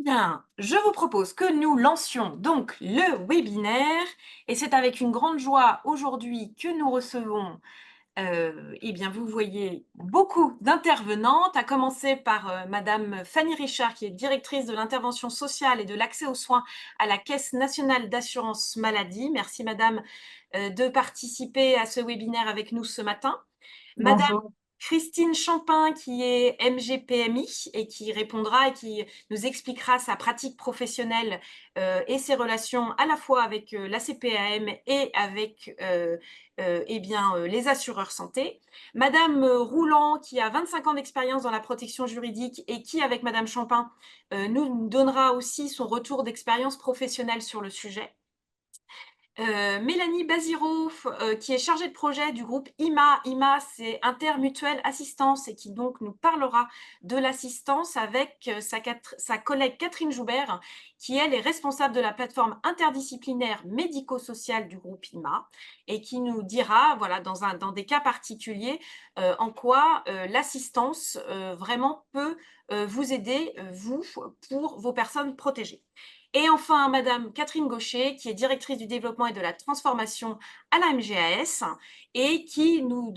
Bien, je vous propose que nous lancions donc le webinaire et c'est avec une grande joie aujourd'hui que nous recevons, eh bien, vous voyez beaucoup d'intervenantes, à commencer par Madame Fanny Richard, qui est directrice de l'intervention sociale et de l'accès aux soins à la Caisse nationale d'assurance maladie. Merci Madame de participer à ce webinaire avec nous ce matin. Madame Bonjour. Christine Champin, qui est MGPMI et qui répondra et qui nous expliquera sa pratique professionnelle et ses relations à la fois avec la CPAM et avec eh bien, les assureurs santé. Madame Rouland, qui a 25 ans d'expérience dans la protection juridique et qui, avec Madame Champin, nous donnera aussi son retour d'expérience professionnelle sur le sujet. Mélanie Baziro, qui est chargée de projet du groupe IMA. IMA, c'est Intermutuelle Assistance et qui donc nous parlera de l'assistance avec sa collègue Catherine Joubert, qui elle est responsable de la plateforme interdisciplinaire médico-sociale du groupe IMA et qui nous dira, voilà, dans des cas particuliers, en quoi l'assistance vraiment peut vous aider, vous, pour vos personnes protégées. Et enfin, Madame Catherine Gaucher, qui est directrice du développement et de la transformation à la MGAS et qui nous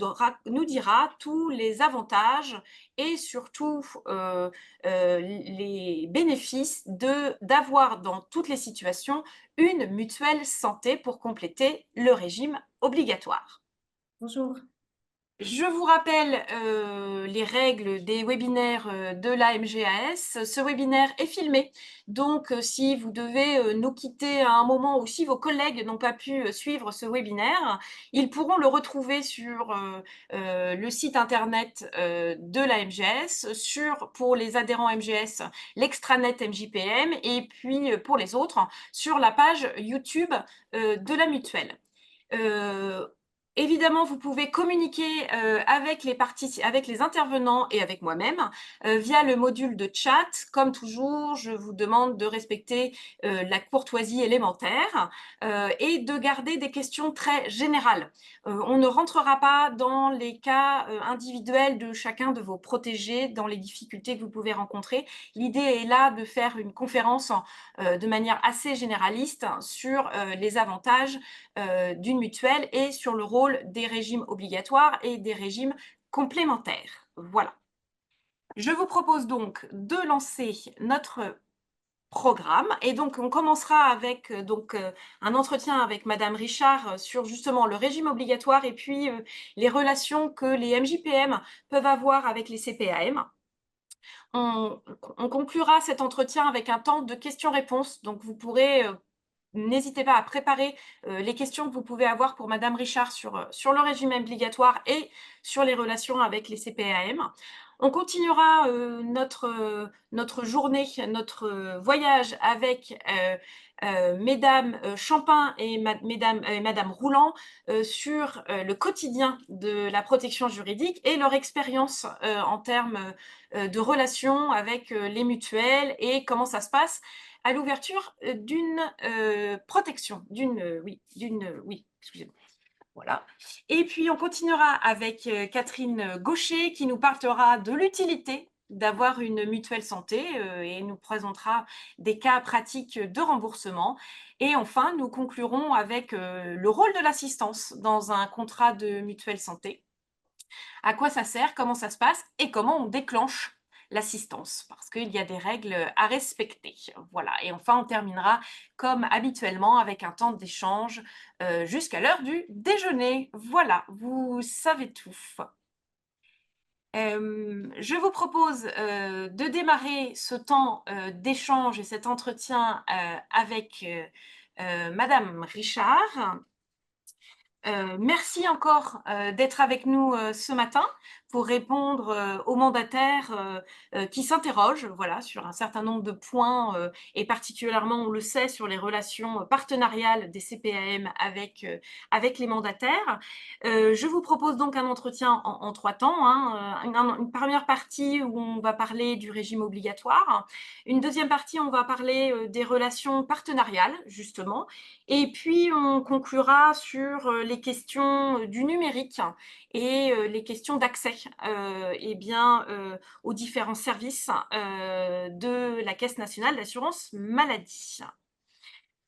dira tous les avantages et surtout les bénéfices d'avoir dans toutes les situations une mutuelle santé pour compléter le régime obligatoire. Bonjour. Je vous rappelle les règles des webinaires de la MGAS. Ce webinaire est filmé, donc si vous devez nous quitter à un moment ou si vos collègues n'ont pas pu suivre ce webinaire, ils pourront le retrouver sur le site internet de la MGS, pour les adhérents MGS, l'extranet MJPM, et puis pour les autres, sur la page YouTube de la mutuelle. Euh, Évidemment, vous pouvez communiquer avec les intervenants et avec moi-même via le module de chat. Comme toujours, je vous demande de respecter la courtoisie élémentaire et de garder des questions très générales. On ne rentrera pas dans les cas individuels de chacun de vos protégés, dans les difficultés que vous pouvez rencontrer. L'idée est là de faire une conférence de manière assez généraliste sur les avantages d'une mutuelle et sur le rôle des régimes obligatoires et des régimes complémentaires. Voilà. Je vous propose donc de lancer notre programme et donc on commencera avec un entretien avec Madame Richard sur justement le régime obligatoire et puis les relations que les MJPM peuvent avoir avec les CPAM. On conclura cet entretien avec un temps de questions-réponses, donc vous pourrez n'hésitez pas à préparer les questions que vous pouvez avoir pour Madame Richard sur le régime obligatoire et sur les relations avec les CPAM. On continuera notre journée, notre voyage avec Mesdames Champin et Madame Rouland sur le quotidien de la protection juridique et leur expérience en termes de relations avec les mutuelles et comment ça se passe à l'ouverture d'une protection, oui, excusez-moi. Voilà. Et puis on continuera avec Catherine Gaucher qui nous parlera de l'utilité d'avoir une mutuelle santé et nous présentera des cas pratiques de remboursement. Et enfin, nous conclurons avec le rôle de l'assistance dans un contrat de mutuelle santé. À quoi ça sert, comment ça se passe et comment on déclenche l'assistance, parce qu'il y a des règles à respecter. Voilà. Et enfin, on terminera comme habituellement avec un temps d'échange jusqu'à l'heure du déjeuner. Voilà, vous savez tout. Je vous propose de démarrer ce temps d'échange et cet entretien avec Madame Richard. Merci encore d'être avec nous ce matin pour répondre aux mandataires qui s'interrogent, voilà, sur un certain nombre de points et particulièrement, on le sait, sur les relations partenariales des CPAM avec les mandataires. Je vous propose donc un entretien en trois temps, hein, une première partie où on va parler du régime obligatoire, une deuxième partie, on va parler des relations partenariales, justement, et puis, on conclura sur les questions du numérique et les questions d'accès eh bien, aux différents services, de la Caisse nationale d'assurance maladie.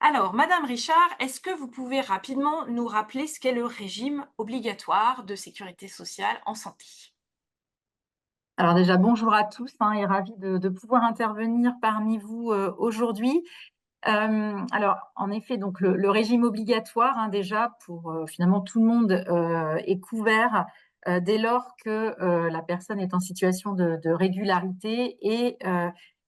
Alors, Madame Richard, est-ce que vous pouvez rapidement nous rappeler ce qu'est le régime obligatoire de sécurité sociale en santé? Alors déjà, bonjour à tous, et ravi de pouvoir intervenir parmi vous aujourd'hui. Alors, en effet, donc le régime obligatoire, déjà, pour finalement tout le monde est couvert dès lors que la personne est en situation de régularité et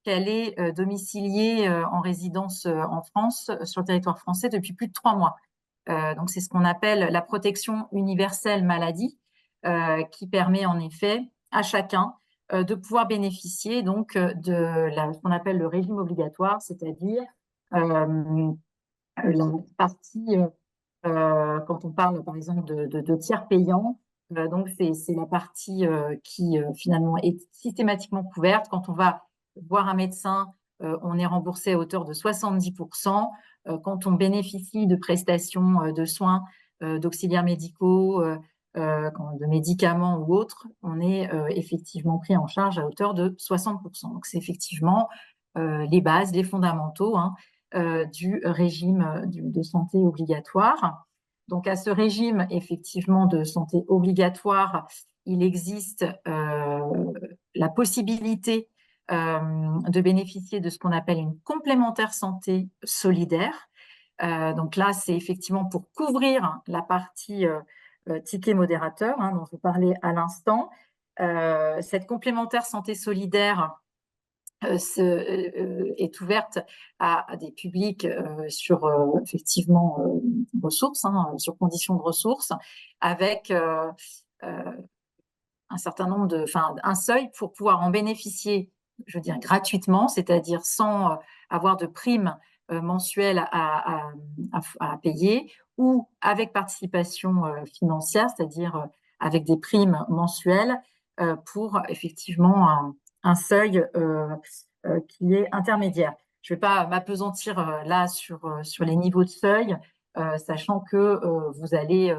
qu'elle est domiciliée en résidence en France, sur le territoire français, depuis plus de 3 mois. Donc, c'est ce qu'on appelle la protection universelle maladie, qui permet en effet à chacun de pouvoir bénéficier donc ce qu'on appelle le régime obligatoire, c'est-à-dire la partie, quand on parle par exemple de tiers payants, donc c'est la partie qui finalement est systématiquement couverte. Quand on va voir un médecin, on est remboursé à hauteur de 70%. Quand on bénéficie de prestations de soins, d'auxiliaires médicaux, de médicaments ou autres, on est effectivement pris en charge à hauteur de 60%. Donc c'est effectivement les bases, les fondamentaux, du régime de santé obligatoire. Donc à ce régime effectivement de santé obligatoire, il existe la possibilité de bénéficier de ce qu'on appelle une complémentaire santé solidaire. Donc là, c'est effectivement pour couvrir la partie ticket modérateur, dont je parlais à l'instant. Cette complémentaire santé solidaire est ouverte à des publics sur effectivement ressources, sur conditions de ressources, avec un certain nombre un seuil pour pouvoir en bénéficier, je veux dire gratuitement, c'est-à-dire sans avoir de primes mensuelles à payer, ou avec participation financière, c'est-à-dire avec des primes mensuelles pour effectivement un seuil qui est intermédiaire. Je ne vais pas m'apesantir là sur les niveaux de seuil, sachant que vous allez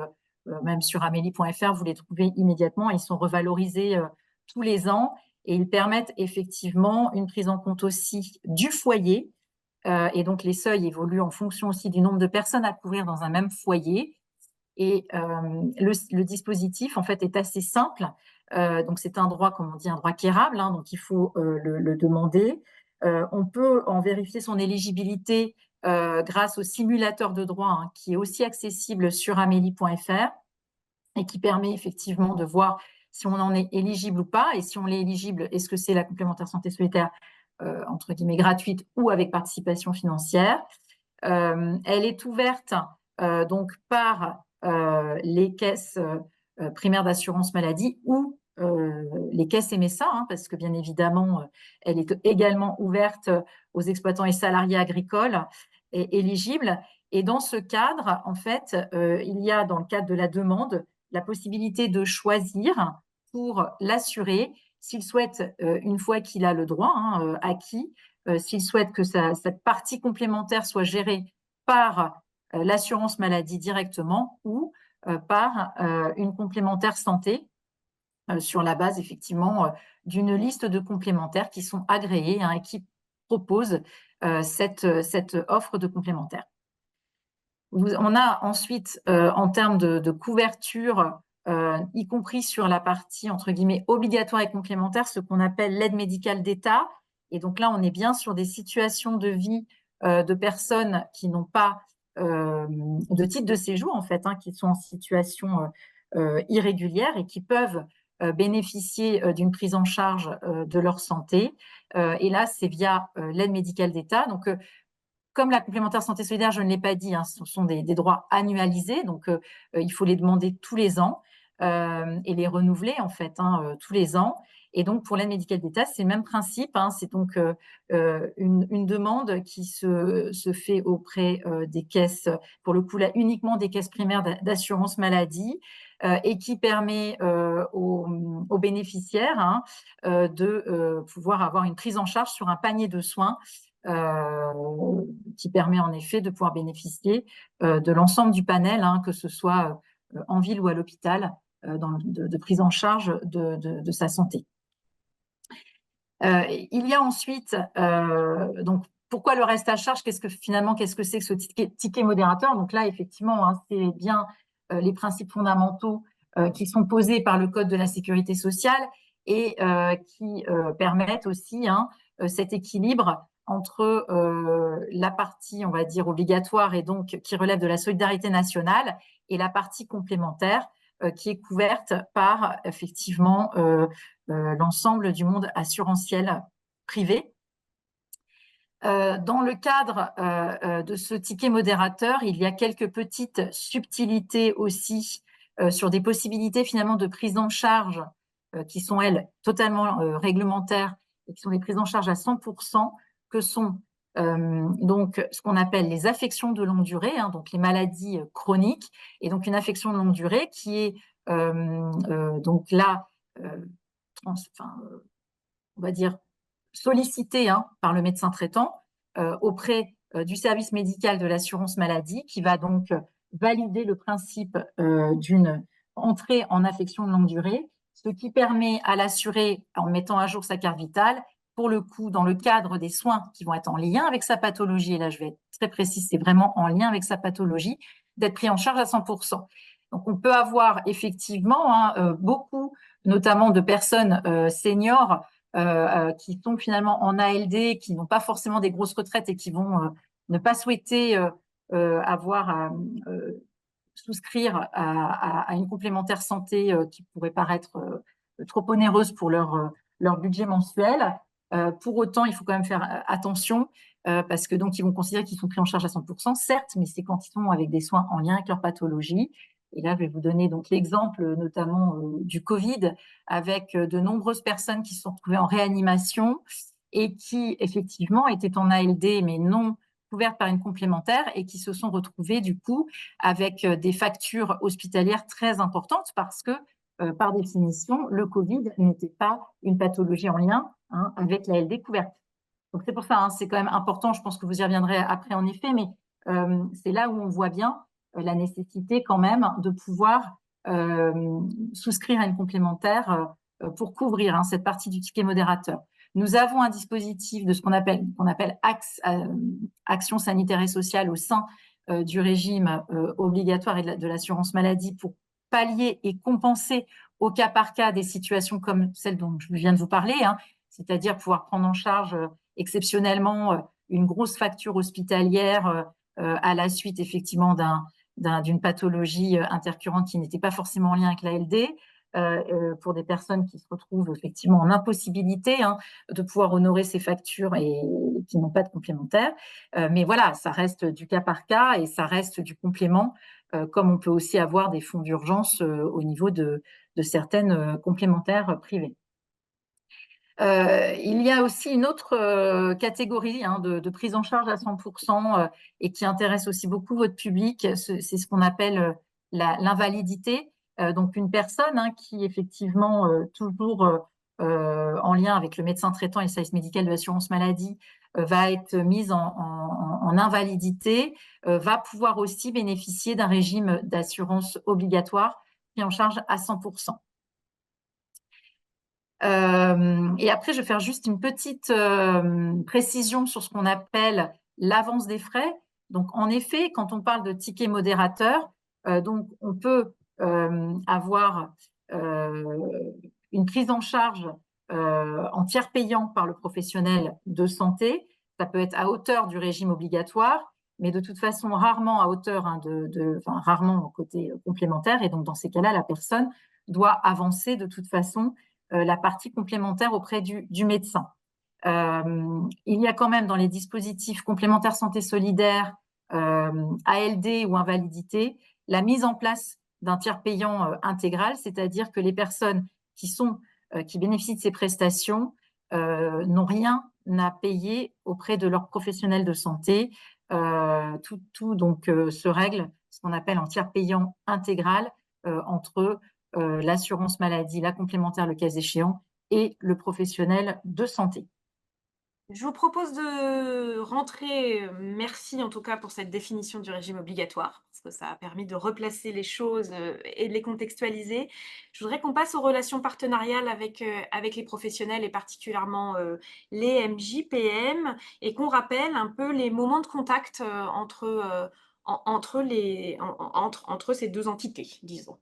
même sur amélie.fr, vous les trouvez immédiatement. Ils sont revalorisés tous les ans et ils permettent effectivement une prise en compte aussi du foyer. Et donc, les seuils évoluent en fonction aussi du nombre de personnes à couvrir dans un même foyer. Et le dispositif, en fait, est assez simple. Donc, c'est un droit, comme on dit, un droit quérable, donc il faut le demander. On peut en vérifier son éligibilité grâce au simulateur de droit, qui est aussi accessible sur amélie.fr et qui permet effectivement de voir si on en est éligible ou pas. Et si on est éligible, est-ce que c'est la complémentaire santé solidaire, entre guillemets, gratuite ou avec participation financière. Elle est ouverte donc par les caisses primaires d'assurance maladie ou les caisses MSA, parce que bien évidemment, elle est également ouverte aux exploitants et salariés agricoles et éligibles. Et dans ce cadre, en fait, il y a dans le cadre de la demande la possibilité de choisir pour l'assurer s'il souhaite, une fois qu'il a le droit acquis, s'il souhaite que cette partie complémentaire soit gérée par l'assurance maladie directement ou par une complémentaire santé sur la base effectivement d'une liste de complémentaires qui sont agréés et qui proposent cette offre de complémentaire. On a ensuite, en termes de couverture, y compris sur la partie entre guillemets obligatoire et complémentaire, ce qu'on appelle l'aide médicale d'État. Et donc là, on est bien sur des situations de vie de personnes qui n'ont pas de titre de séjour, en fait, qui sont en situation irrégulière et qui peuvent bénéficier d'une prise en charge de leur santé. Et là, c'est via l'aide médicale d'État. Donc, comme la complémentaire santé solidaire, je ne l'ai pas dit, ce sont des droits annualisés, donc il faut les demander tous les ans et les renouveler en fait tous les ans. Et donc pour l'aide médicale d'État, c'est le même principe. C'est donc une demande qui se fait auprès des caisses, pour le coup là uniquement des caisses primaires d'assurance maladie, et qui permet aux bénéficiaires de pouvoir avoir une prise en charge sur un panier de soins qui permet en effet de pouvoir bénéficier de l'ensemble du panel, que ce soit en ville ou à l'hôpital, de prise en charge de sa santé. Il y a ensuite, donc, pourquoi le reste à charge? Qu'est-ce que c'est que ce ticket modérateur? Donc là, effectivement, hein, c'est bien les principes fondamentaux qui sont posés par le Code de la sécurité sociale et qui permettent aussi cet équilibre entre la partie, on va dire, obligatoire et donc qui relève de la solidarité nationale et la partie complémentaire qui est couverte par effectivement l'ensemble du monde assurantiel privé. Dans le cadre de ce ticket modérateur, il y a quelques petites subtilités aussi sur des possibilités finalement de prise en charge qui sont, elles, totalement réglementaires et qui sont des prises en charge à 100%, que sont donc ce qu'on appelle les affections de longue durée, donc les maladies chroniques, et donc une affection de longue durée qui est donc là, on va dire, sollicité par le médecin traitant auprès du service médical de l'assurance maladie qui va donc valider le principe d'une entrée en affection de longue durée, ce qui permet à l'assuré, en mettant à jour sa carte vitale, pour le coup, dans le cadre des soins qui vont être en lien avec sa pathologie, et là je vais être très précise, c'est vraiment en lien avec sa pathologie, d'être pris en charge à 100%. Donc on peut avoir effectivement beaucoup, notamment de personnes seniors, qui sont finalement en ALD, qui n'ont pas forcément des grosses retraites et qui vont ne pas souhaiter avoir à souscrire à une complémentaire santé qui pourrait paraître trop onéreuse pour leur budget mensuel. Pour autant, il faut quand même faire attention parce que donc ils vont considérer qu'ils sont pris en charge à 100%, certes, mais c'est quand ils sont avec des soins en lien avec leur pathologie. Et là, je vais vous donner donc l'exemple notamment du Covid, avec de nombreuses personnes qui se sont retrouvées en réanimation et qui effectivement étaient en ALD, mais non couvertes par une complémentaire et qui se sont retrouvées du coup avec des factures hospitalières très importantes parce que par définition, le Covid n'était pas une pathologie en lien avec la LD couverte. Donc c'est pour ça, c'est quand même important, je pense que vous y reviendrez après en effet, mais c'est là où on voit bien la nécessité quand même de pouvoir souscrire à une complémentaire pour couvrir cette partie du ticket modérateur. Nous avons un dispositif de ce qu'on appelle action sanitaire et sociale au sein du régime obligatoire et de l'assurance maladie pour pallier et compenser au cas par cas des situations comme celle dont je viens de vous parler, c'est-à-dire pouvoir prendre en charge exceptionnellement une grosse facture hospitalière à la suite effectivement d'une pathologie intercurrente qui n'était pas forcément en lien avec la LD, pour des personnes qui se retrouvent effectivement en impossibilité de pouvoir honorer ces factures et qui n'ont pas de complémentaire. Mais voilà, ça reste du cas par cas et ça reste du complément, comme on peut aussi avoir des fonds d'urgence au niveau de certaines complémentaires privées. Il y a aussi une autre catégorie de prise en charge à 100% et qui intéresse aussi beaucoup votre public, c'est ce qu'on appelle l'invalidité. Donc une personne qui effectivement toujours en lien avec le médecin traitant et le service médical de l'assurance maladie va être mise en invalidité, va pouvoir aussi bénéficier d'un régime d'assurance obligatoire pris en charge à 100%. Et après, je vais faire juste une petite précision sur ce qu'on appelle l'avance des frais. Donc, en effet, quand on parle de ticket modérateur, donc on peut avoir une prise en charge en tiers payant par le professionnel de santé. Ça peut être à hauteur du régime obligatoire, mais de toute façon rarement à hauteur rarement au côté complémentaire. Et donc, dans ces cas-là, la personne doit avancer de toute façon la partie complémentaire auprès du médecin. Il y a quand même dans les dispositifs complémentaires santé solidaire, ALD ou invalidité, la mise en place d'un tiers payant intégral, c'est-à-dire que les personnes qui bénéficient de ces prestations n'ont rien à payer auprès de leurs professionnels de santé. Tout donc se règle, ce qu'on appelle en tiers payant intégral entre l'assurance maladie, la complémentaire le cas échéant, et le professionnel de santé. Je vous propose de rentrer, merci en tout cas pour cette définition du régime obligatoire, parce que ça a permis de replacer les choses, et de les contextualiser. Je voudrais qu'on passe aux relations partenariales avec les professionnels et particulièrement, les MJPM et qu'on rappelle un peu les moments de contact, entre ces 2 entités, disons.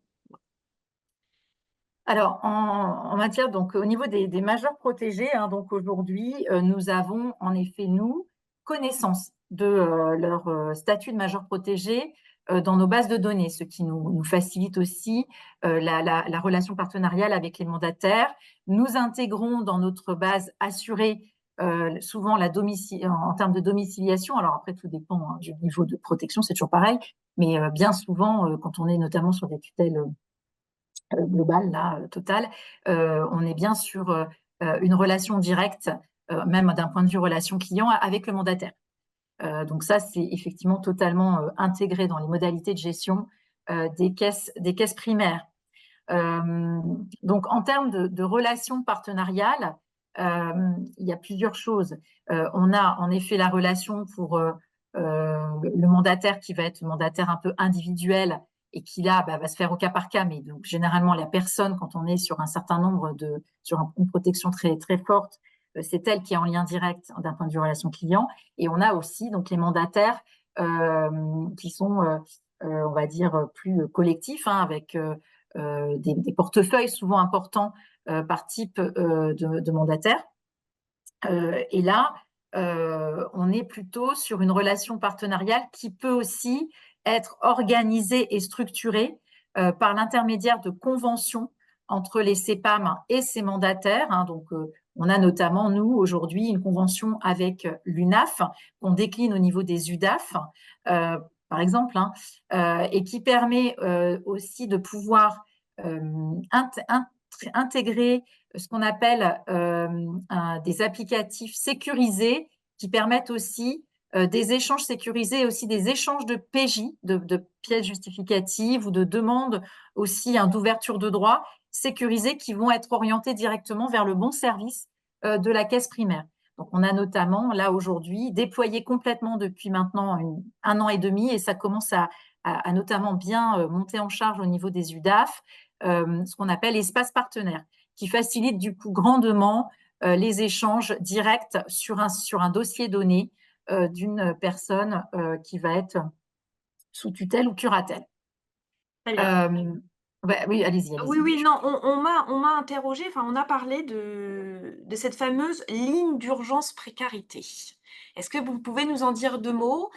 Alors, en matière, donc au niveau des majeurs protégés, hein, donc aujourd'hui, nous avons en effet, nous, connaissance de leur statut de majeur protégé dans nos bases de données, ce qui nous facilite aussi la relation partenariale avec les mandataires. Nous intégrons dans notre base assurée souvent en termes de domiciliation. Alors après, tout dépend hein, du niveau de protection, c'est toujours pareil, mais bien souvent, quand on est notamment sur des tutelles globale, là, totale, on est bien sur une relation directe, même d'un point de vue relation client, avec le mandataire. Donc ça, c'est effectivement totalement intégré dans les modalités de gestion des caisses primaires. Donc en termes de relations partenariales, il y a plusieurs choses. On a en effet la relation pour le mandataire qui va être mandataire un peu individuel et qui là va se faire au cas par cas, mais donc généralement la personne, quand on est sur un certain nombre sur une protection très très forte, c'est elle qui est en lien direct d'un point de vue relation client. Et on a aussi donc les mandataires qui sont, on va dire, plus collectifs, hein, avec des portefeuilles souvent importants par type de mandataire. Et là, on est plutôt sur une relation partenariale qui peut aussi être organisée et structurée par l'intermédiaire de conventions entre les CEPAM et ses mandataires. Hein. Donc, on a notamment, nous, aujourd'hui, une convention avec l'UNAF qu'on décline au niveau des UDAF, par exemple, hein, et qui permet aussi de pouvoir intégrer ce qu'on appelle des applicatifs sécurisés qui permettent aussi des échanges sécurisés et aussi des échanges de PJ, de pièces justificatives ou de demandes aussi hein, d'ouverture de droits sécurisés qui vont être orientés directement vers le bon service de la caisse primaire. Donc, on a notamment, là, aujourd'hui, déployé complètement depuis maintenant un an et demi, et ça commence à notamment bien monter en charge au niveau des UDAF, ce qu'on appelle espace partenaire, qui facilite du coup grandement les échanges directs sur un dossier donné d'une personne qui va être sous tutelle ou curatelle. Très bien. Euh, oui, allez-y, Oui, allez-y. oui, non, on m'a interrogée, enfin, on a parlé de cette fameuse ligne d'urgence précarité. Est-ce que vous pouvez nous en dire 2 mots?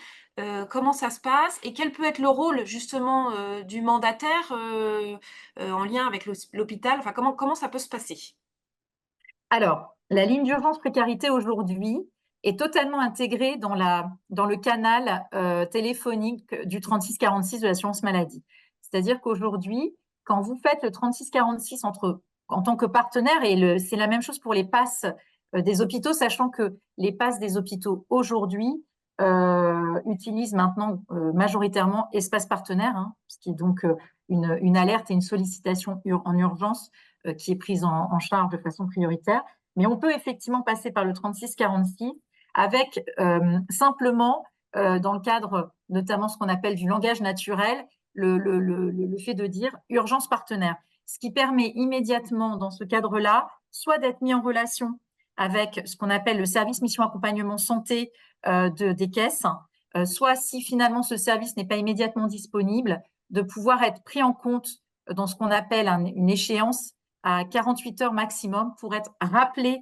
Comment ça se passe et quel peut être le rôle justement, du mandataire, en lien avec l'hôpital? Enfin, comment ça peut se passer? Alors, la ligne d'urgence précarité aujourd'hui est totalement intégrée dans le canal téléphonique du 3646 de l'assurance maladie. C'est-à-dire qu'aujourd'hui, quand vous faites le 3646 en tant que partenaire, et c'est la même chose pour les passes des hôpitaux, sachant que les passes des hôpitaux aujourd'hui utilisent maintenant majoritairement espace partenaire, hein, ce qui est donc une alerte et une sollicitation en urgence qui est prise en charge de façon prioritaire. Mais on peut effectivement passer par le 3646 avec simplement, dans le cadre notamment ce qu'on appelle du langage naturel, le fait de dire urgence partenaire. Ce qui permet immédiatement, dans ce cadre-là, soit d'être mis en relation avec ce qu'on appelle le service mission accompagnement santé des caisses, soit si finalement ce service n'est pas immédiatement disponible, de pouvoir être pris en compte dans ce qu'on appelle une échéance à 48 heures maximum pour être rappelé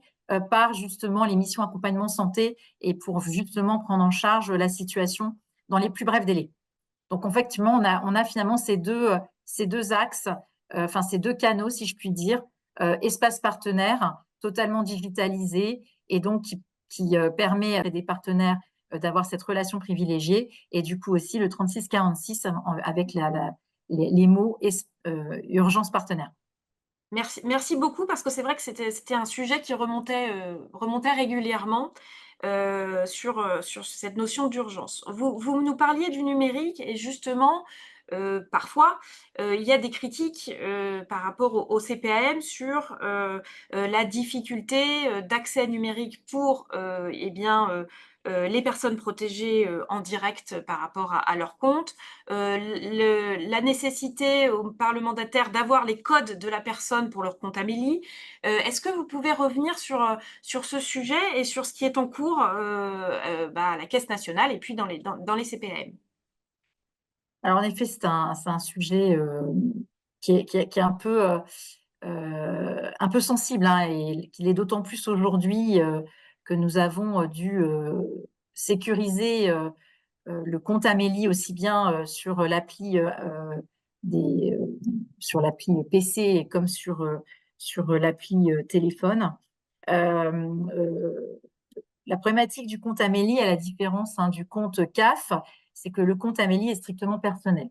par justement les missions accompagnement santé et pour justement prendre en charge la situation dans les plus brefs délais. Donc effectivement, on a finalement ces deux axes, enfin ces deux canaux, si je puis dire, espace partenaire totalement digitalisé et donc qui permet à des partenaires d'avoir cette relation privilégiée et du coup aussi le 3646 avec les mots urgence partenaire. Merci beaucoup parce que c'est vrai que c'était un sujet qui remontait régulièrement, sur cette notion d'urgence. Vous nous parliez du numérique et justement, parfois, il y a des critiques par rapport au CPAM sur la difficulté d'accès numérique pour eh bien, les personnes protégées en direct par rapport à leur compte, la nécessité aux parlementaires d'avoir les codes de la personne pour leur compte Amélie. Est-ce que vous pouvez revenir sur ce sujet et sur ce qui est en cours à la Caisse nationale et puis dans les CPAM? Alors en effet, c'est un sujet qui est un peu sensible, hein, et qu'il est d'autant plus aujourd'hui que nous avons dû sécuriser le compte Amélie aussi bien sur l'appli des, sur l'appli PC comme sur l'appli téléphone. Euh, euh, la problématique du compte Amélie, à la différence, hein, du compte CAF, c'est que le compte Amélie est strictement personnel.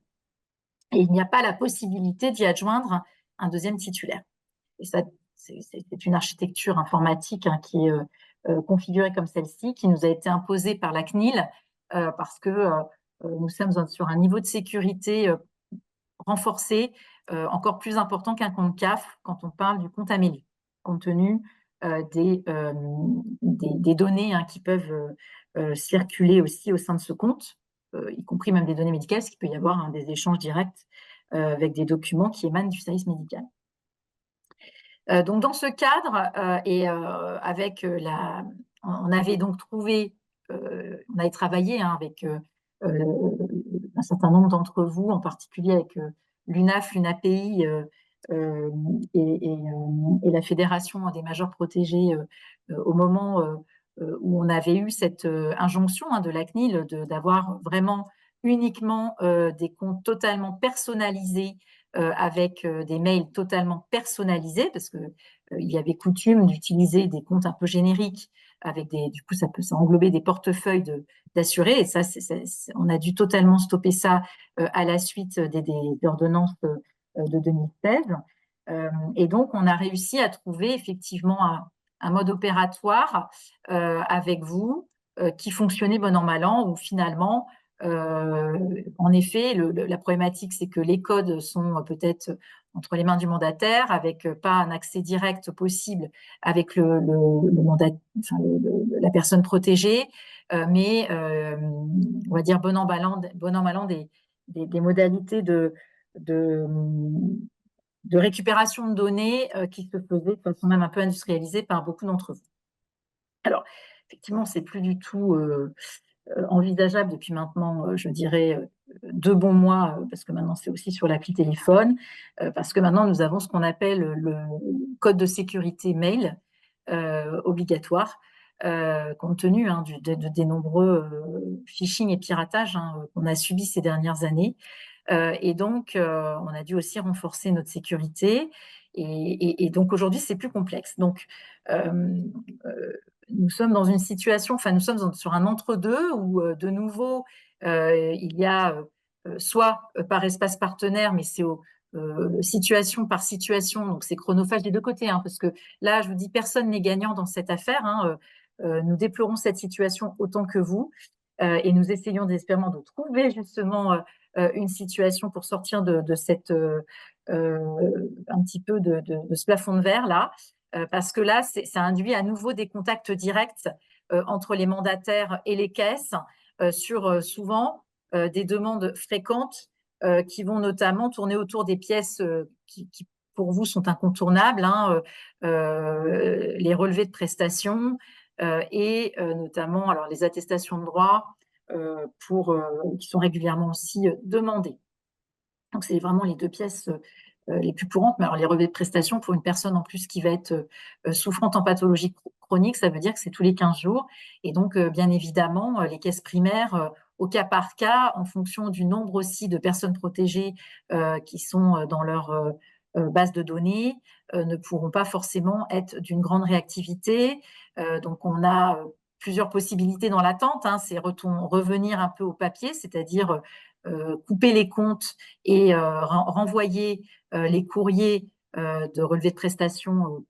Et il n'y a pas la possibilité d'y adjoindre un deuxième titulaire. Et ça, c'est une architecture informatique, hein, qui est configurée comme celle-ci, qui nous a été imposée par la CNIL parce que nous sommes sur un niveau de sécurité renforcé, encore plus important qu'un compte CAF quand on parle du compte Amélie, compte tenu des données, hein, qui peuvent circuler aussi au sein de ce compte, y compris même des données médicales, parce qu'il peut y avoir, hein, des échanges directs avec des documents qui émanent du service médical. Donc dans ce cadre, avec on avait donc trouvé, on avait travaillé, hein, avec un certain nombre d'entre vous, en particulier avec l'UNAF, l'UNAPI euh, et la Fédération des majors protégés au moment où on avait eu cette injonction, hein, de la CNIL d'avoir vraiment uniquement des comptes totalement personnalisés avec des mails totalement personnalisés, parce que il y avait coutume d'utiliser des comptes un peu génériques avec du coup, ça englobait des portefeuilles d'assurés, et ça, on a dû totalement stopper ça à la suite des ordonnances de 2016. Et donc, on a réussi à trouver effectivement un mode opératoire avec vous qui fonctionnait bon an mal an, où finalement, en effet, la problématique, c'est que les codes sont peut-être entre les mains du mandataire, avec pas un accès direct possible avec enfin, la personne protégée, mais on va dire bon an mal an des modalités de, de récupération de données qui se faisaient de façon même un peu industrialisée par beaucoup d'entre vous. Alors, effectivement, c'est plus du tout envisageable depuis maintenant, je dirais, 2 bons mois, parce que maintenant c'est aussi sur l'appli téléphone, parce que maintenant nous avons ce qu'on appelle le code de sécurité mail obligatoire, compte tenu, hein, des nombreux phishing et piratages, hein, qu'on a subis ces dernières années. Et donc, on a dû aussi renforcer notre sécurité. Et donc aujourd'hui, c'est plus complexe. Donc, euh, euh, nous sommes dans une situation, enfin, nous sommes sur un entre-deux où, de nouveau, il y a soit par espace partenaire, mais c'est situation par situation, donc c'est chronophage des deux côtés, hein, parce que là, je vous dis, personne n'est gagnant dans cette affaire, hein. Nous déplorons cette situation autant que vous, et nous essayons désespérément de trouver justement une situation pour sortir de cette un petit peu de ce plafond de verre là, parce que là, ça induit à nouveau des contacts directs entre les mandataires et les caisses sur souvent des demandes fréquentes qui vont notamment tourner autour des pièces qui pour vous sont incontournables, hein, les relevés de prestations et notamment alors les attestations de droit qui sont régulièrement aussi demandées. Donc, c'est vraiment les deux pièces les plus courantes. Mais alors, les relevés de prestations, pour une personne en plus qui va être souffrante en pathologie chronique, ça veut dire que c'est tous les 15 jours. Et donc, bien évidemment, les caisses primaires, au cas par cas, en fonction du nombre aussi de personnes protégées qui sont dans leur base de données, ne pourront pas forcément être d'une grande réactivité. Donc, on a plusieurs possibilités dans l'attente, hein. C'est revenir un peu au papier, c'est-à-dire couper les comptes et renvoyer les courriers de relevé de prestations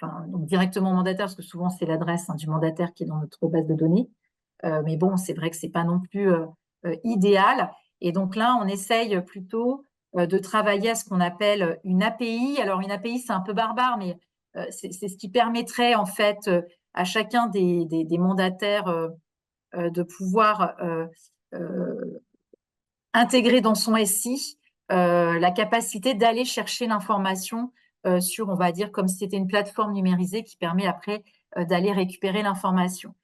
enfin, donc directement au mandataire, parce que souvent c'est l'adresse, hein, du mandataire qui est dans notre base de données. Mais bon, c'est vrai que c'est pas non plus idéal. Et donc là, on essaye plutôt de travailler à ce qu'on appelle une API. Alors, une API, c'est un peu barbare, mais c'est ce qui permettrait en fait à chacun des mandataires de pouvoir intégrer dans son SI la capacité d'aller chercher l'information sur, on va dire, comme si c'était une plateforme numérisée qui permet après d'aller récupérer l'information.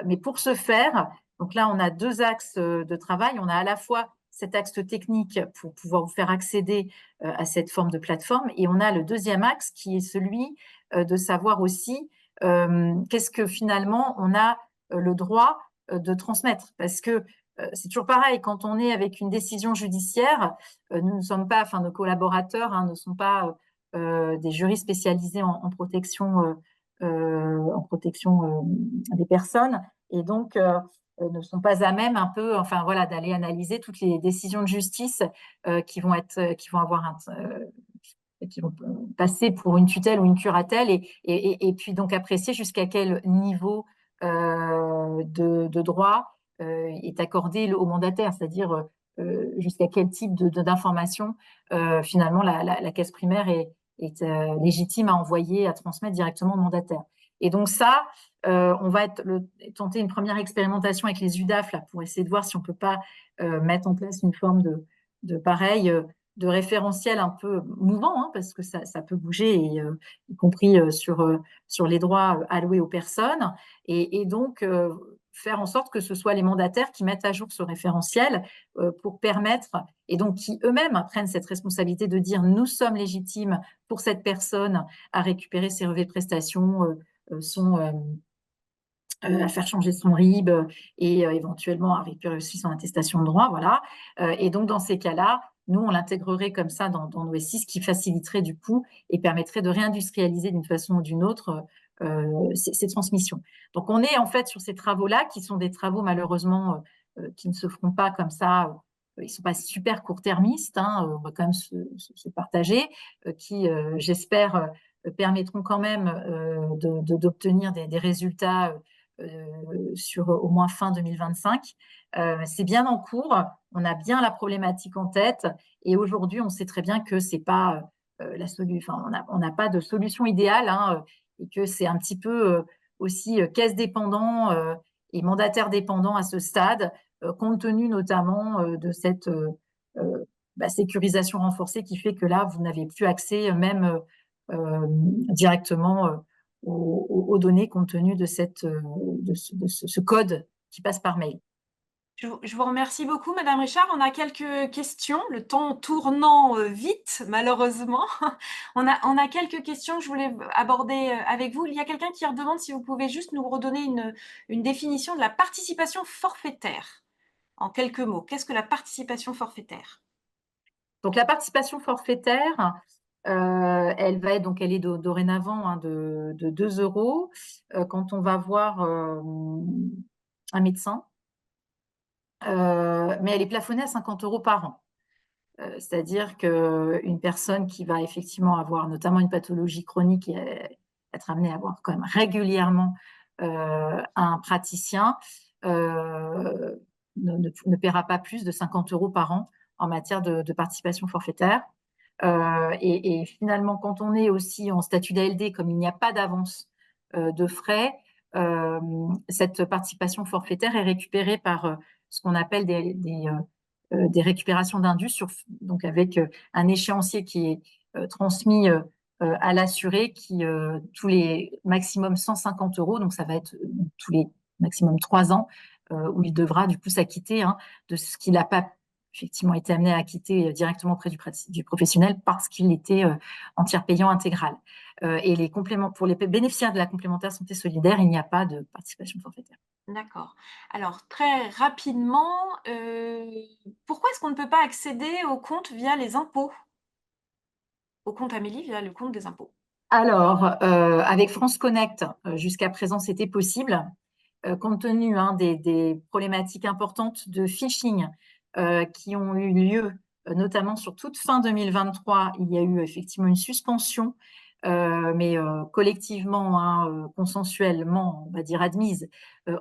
Mais pour ce faire, donc là, on a deux axes de travail. On a à la fois cet axe technique pour pouvoir vous faire accéder à cette forme de plateforme, et on a le deuxième axe qui est celui de savoir aussi qu'est-ce que finalement on a le droit de transmettre. Parce que c'est toujours pareil, quand on est avec une décision judiciaire, nous ne sommes pas, enfin nos collaborateurs ne sont pas des juristes spécialisés en protection des personnes, et donc ne sont pas à même un peu, enfin voilà, d'aller analyser toutes les décisions de justice qui vont passer pour une tutelle ou une curatelle, et puis donc apprécier jusqu'à quel niveau de droit est accordé au mandataire, c'est-à-dire jusqu'à quel type d'information finalement la caisse primaire est légitime à envoyer, à transmettre directement au mandataire. Et donc ça, on va tenter une première expérimentation avec les UDAF là, pour essayer de voir si on ne peut pas mettre en place une forme de pareil, de référentiel un peu mouvant, parce que ça peut bouger, y compris sur les droits alloués aux personnes. Et donc, faire en sorte que ce soit les mandataires qui mettent à jour ce référentiel pour permettre, et donc qui eux-mêmes prennent cette responsabilité de dire nous sommes légitimes pour cette personne à récupérer ses relevés de prestations, à faire changer son RIB et éventuellement à récupérer aussi son attestation de droit, voilà. Et donc, dans ces cas-là, nous, on l'intégrerait comme ça dans nos SI, ce qui faciliterait du coup et permettrait de réindustrialiser d'une façon ou d'une autre ces transmissions. Donc, on est en fait sur ces travaux-là, qui sont des travaux malheureusement qui ne se feront pas comme ça. Ils ne sont pas super court-termistes, on va quand même se partager, qui, j'espère, permettront quand même d'obtenir des résultats sur au moins fin 2025. C'est bien en cours, on a bien la problématique en tête, et aujourd'hui, on sait très bien que c'est pas la solution, enfin, on n'a pas de solution idéale, et que c'est un petit peu aussi caisse dépendant et mandataire dépendant à ce stade, compte tenu notamment de cette sécurisation renforcée qui fait que là, vous n'avez plus accès même directement aux données compte tenu de ce code qui passe par mail. Je vous remercie beaucoup, Madame Richard. On a quelques questions, le temps tournant vite, malheureusement. On a quelques questions que je voulais aborder avec vous. Il y a quelqu'un qui demande si vous pouvez juste nous redonner une définition de la participation forfaitaire. En quelques mots, qu'est-ce que la participation forfaitaire? Donc, la participation forfaitaire, elle est dorénavant de 2 euros quand on va voir un médecin, mais elle est plafonnée à 50 euros par an. C'est-à-dire qu'une personne qui va effectivement avoir notamment une pathologie chronique et être amenée à avoir quand même régulièrement un praticien ne paiera pas plus de 50 euros par an en matière de participation forfaitaire. Et finalement, quand on est aussi en statut d'ALD, comme il n'y a pas d'avance de frais, cette participation forfaitaire est récupérée par ce qu'on appelle des récupérations d'indus, donc avec un échéancier qui est transmis à l'assuré, qui tous les maximum 150 euros, donc ça va être tous les maximum 3 ans, où il devra du coup s'acquitter de ce qu'il n'a pas effectivement été amené à acquitter directement auprès du professionnel parce qu'il était en tiers payant intégral. Et les compléments, pour les bénéficiaires de la complémentaire santé solidaire, il n'y a pas de participation forfaitaire. D'accord. Alors, très rapidement, pourquoi est-ce qu'on ne peut pas accéder au compte via les impôts? Au compte Amélie via le compte des impôts? Alors, avec France Connect, jusqu'à présent, c'était possible. Compte tenu des problématiques importantes de phishing qui ont eu lieu, notamment sur toute fin 2023, il y a eu effectivement une suspension, mais collectivement, consensuellement, on va dire admise,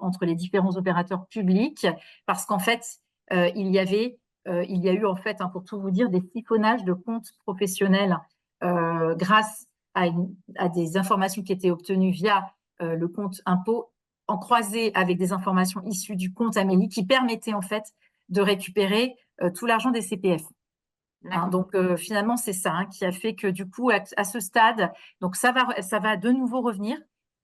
entre les différents opérateurs publics, parce qu'en fait, il y avait il y a eu en fait, hein, pour tout vous dire, des siphonnages de comptes professionnels grâce à des informations qui étaient obtenues via le compte impôt, en croisé avec des informations issues du compte Amélie, qui permettaient en fait de récupérer tout l'argent des CPF. Hein, D'accord. donc finalement, c'est ça, hein, qui a fait que du coup, à ce stade, donc ça va de nouveau revenir.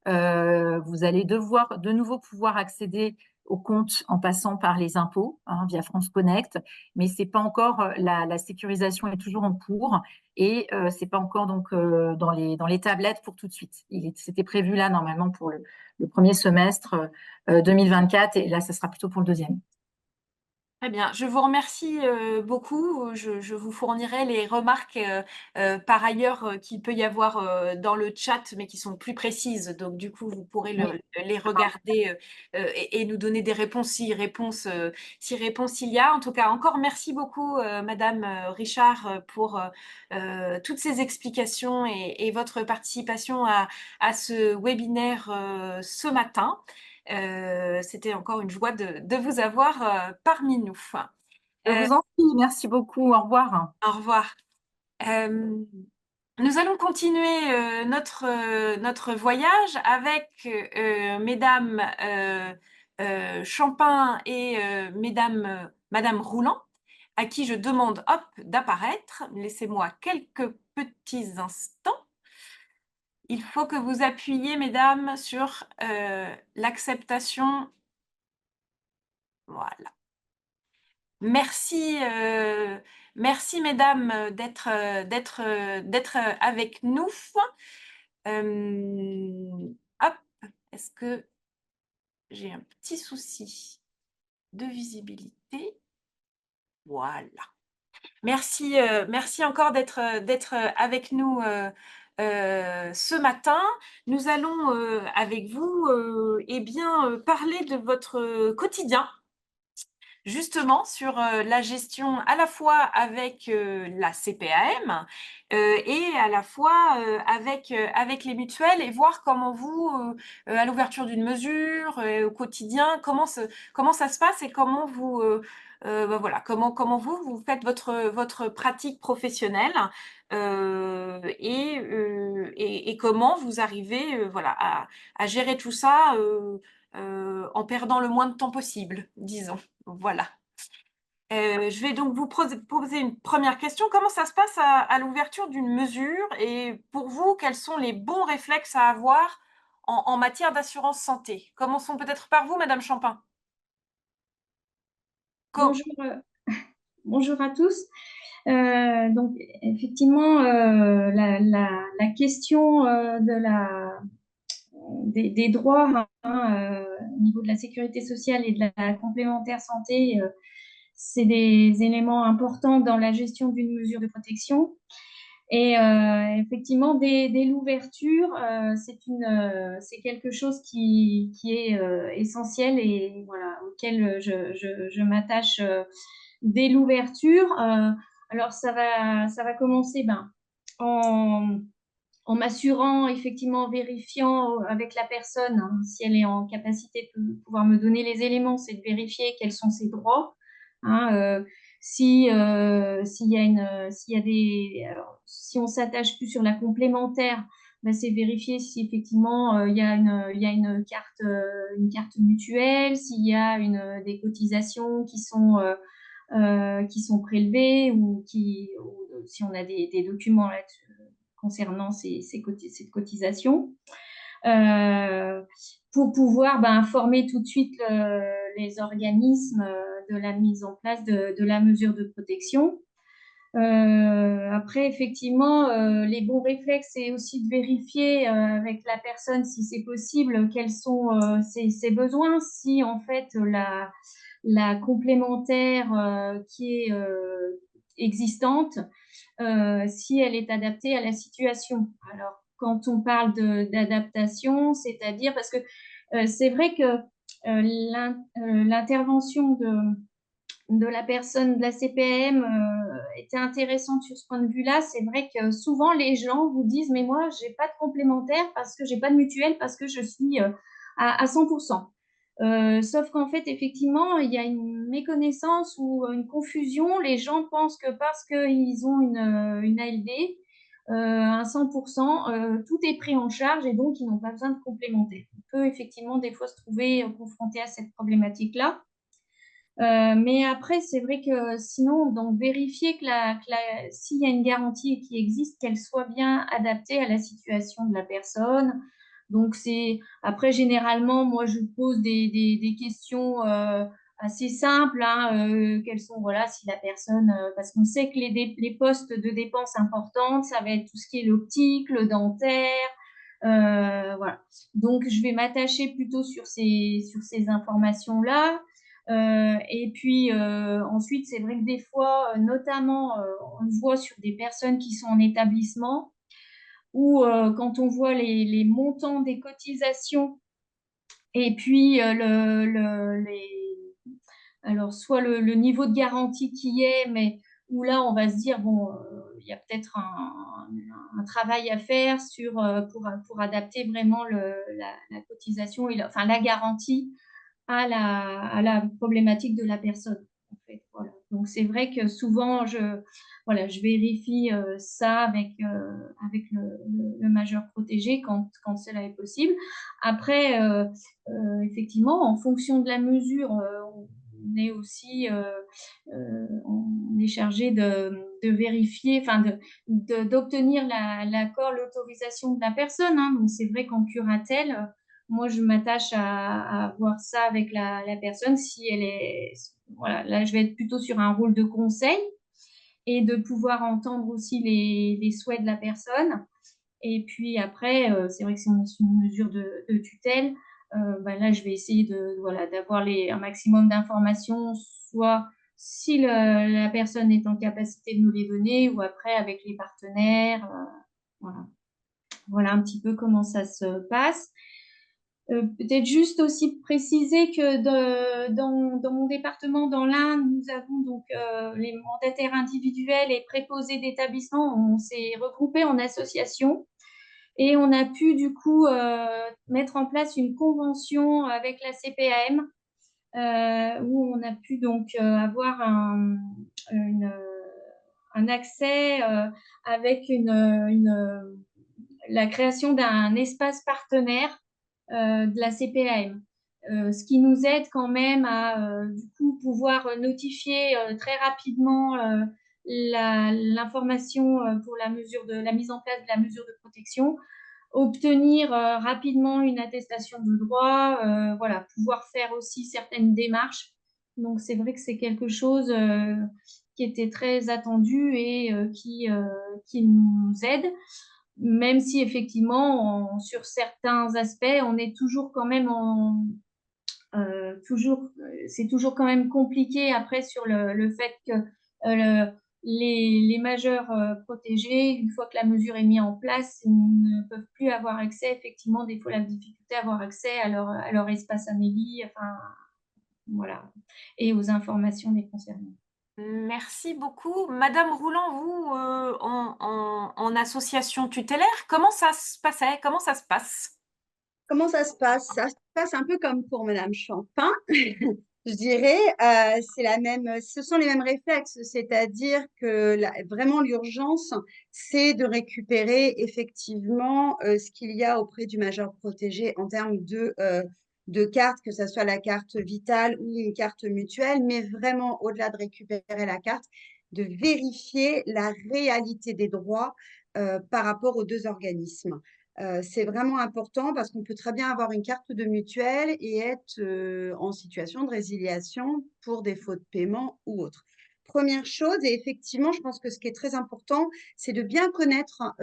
Vous allez devoir de nouveau pouvoir accéder au compte en passant par les impôts, hein, via France Connect, mais c'est pas encore, la sécurisation est toujours en cours et c'est pas encore donc dans les tablettes pour tout de suite. C'était prévu là normalement pour le premier semestre 2024 et là, ça sera plutôt pour le deuxième. Très bien, je vous remercie beaucoup. Je vous fournirai les remarques par ailleurs qu'il peut y avoir dans le chat, mais qui sont plus précises. Donc du coup, vous pourrez Oui, les d'accord. regarder et nous donner des réponses si réponse il y a. En tout cas, encore merci beaucoup, Madame Richard, pour toutes ces explications et votre participation à ce webinaire ce matin. C'était encore une joie de vous avoir parmi nous. Je Euh, vous en prie, merci beaucoup. Au revoir. Au revoir. Nous allons continuer notre voyage avec Mesdames Champin et Madame Rouland, à qui je demande hop, d'apparaître. Laissez-moi quelques petits instants. Il faut que vous appuyiez, Mesdames, sur l'acceptation. Voilà. Merci, merci mesdames d'être avec nous. Hop, est-ce que j'ai un petit souci de visibilité? Voilà. Merci, merci encore d'être avec nous ce matin. Nous allons avec vous eh bien, parler de votre quotidien. Justement sur la gestion à la fois avec la CPAM et à la fois avec les mutuelles et voir comment vous, à l'ouverture d'une mesure, au quotidien, comment ça se passe et comment vous, bah voilà, comment vous faites votre pratique professionnelle et comment vous arrivez voilà, à gérer tout ça en perdant le moins de temps possible, disons. Voilà. Je vais donc vous poser une première question. Comment ça se passe à l'ouverture d'une mesure? Et pour vous, quels sont les bons réflexes à avoir en matière d'assurance santé? Commençons peut-être par vous, Madame Champin. Co- Bonjour, bonjour à tous. Donc, effectivement, la question des droits au niveau de la sécurité sociale et de la complémentaire santé, c'est des éléments importants dans la gestion d'une mesure de protection. Et effectivement, dès l'ouverture, c'est quelque chose qui est essentiel et voilà, auquel je m'attache dès l'ouverture. Alors, ça va commencer en, en m'assurant, effectivement, en vérifiant avec la personne, hein, si elle est en capacité de pouvoir me donner les éléments, c'est de vérifier quels sont ses droits. Hein, s'il y a alors, si on s'attache plus sur la complémentaire, ben, c'est vérifier si effectivement il y a une carte mutuelle, s'il y a des cotisations qui sont prélevées ou si on a des documents là concernant cette cotisation. Pour pouvoir informer tout de suite les organismes de la mise en place de la mesure de protection. Après, effectivement, les bons réflexes, c'est aussi de vérifier avec la personne si c'est possible, quels sont ses besoins, si en fait la complémentaire qui est existante, si elle est adaptée à la situation. Alors, quand on parle d'adaptation, c'est-à-dire parce que c'est vrai que l'intervention de la personne de la CPAM était intéressante sur ce point de vue-là. C'est vrai que souvent les gens vous disent mais moi j'ai pas de complémentaire parce que j'ai pas de mutuelle parce que je suis à 100%. Sauf qu'en fait effectivement il y a une méconnaissance ou une confusion. Les gens pensent que parce qu'ils ont une ALD, à 100%, tout est pris en charge et donc ils n'ont pas besoin de complémentaire. On peut effectivement des fois se trouver confronté à cette problématique-là. Mais après, c'est vrai que sinon, donc vérifier que s'il y a une garantie qui existe, qu'elle soit bien adaptée à la situation de la personne. Donc, après, généralement, moi, je pose des questions assez simples, hein, quelles sont, voilà, si la personne, parce qu'on sait que les postes de dépenses importantes, ça va être tout ce qui est l'optique, le dentaire, voilà. Donc, je vais m'attacher plutôt sur ces informations-là. Et puis ensuite, c'est vrai que des fois, notamment, on le voit sur des personnes qui sont en établissement, ou quand on voit les montants des cotisations, et puis alors soit le niveau de garantie qui y est, mais où là, on va se dire, bon, il y a peut-être un travail à faire pour adapter vraiment la cotisation, enfin la garantie à la problématique de la personne, en fait. Voilà. Donc, c'est vrai que souvent, voilà, je vérifie ça avec le majeur protégé quand cela est possible. Après, effectivement, en fonction de la mesure, on est aussi on est chargé de vérifier, enfin d'obtenir l'accord, l'autorisation de la personne. Hein. Donc, c'est vrai qu'en curatelle, moi, je m'attache à voir ça avec la personne. Si elle est, voilà, là, je vais être plutôt sur un rôle de conseil et de pouvoir entendre aussi les souhaits de la personne. Et puis après, c'est vrai que si on est sur une mesure de tutelle, bah là, je vais essayer voilà, d'avoir un maximum d'informations, soit si la personne est en capacité de nous les donner, ou après avec les partenaires. Voilà. Voilà un petit peu comment ça se passe. Peut-être juste aussi préciser que dans mon département, dans l'Ain, nous avons donc les mandataires individuels et préposés d'établissement. On s'est regroupés en association et on a pu du coup mettre en place une convention avec la CPAM où on a pu donc avoir un accès avec la création d'un espace partenaire de la CPAM. Ce qui nous aide quand même à du coup pouvoir notifier très rapidement l'information pour la mise en place de la mesure de protection, obtenir rapidement une attestation de droit, voilà, pouvoir faire aussi certaines démarches. Donc c'est vrai que c'est quelque chose qui était très attendu et qui nous aide, même si effectivement, sur certains aspects, on est toujours quand même c'est toujours quand même compliqué après sur le fait que les majeurs protégés, une fois que la mesure est mise en place, ne peuvent plus avoir accès, effectivement, des fois la difficulté à avoir accès à leur espace Amélie, enfin, voilà, et aux informations des concernés. Merci beaucoup. Madame Rouland, vous, en association tutélaire, comment ça se passait? Comment ça se passe? Comment ça se passe? Ça se passe un peu comme pour Madame Champin, je dirais. Ce sont les mêmes réflexes, c'est-à-dire que vraiment l'urgence, c'est de récupérer effectivement ce qu'il y a auprès du majeur protégé en termes de cartes, que ce soit la carte vitale ou une carte mutuelle, mais vraiment au-delà de récupérer la carte, de vérifier la réalité des droits par rapport aux deux organismes. C'est vraiment important parce qu'on peut très bien avoir une carte de mutuelle et être en situation de résiliation pour défaut de paiement ou autre. Première chose, et effectivement, je pense que ce qui est très important, c'est de bien connaître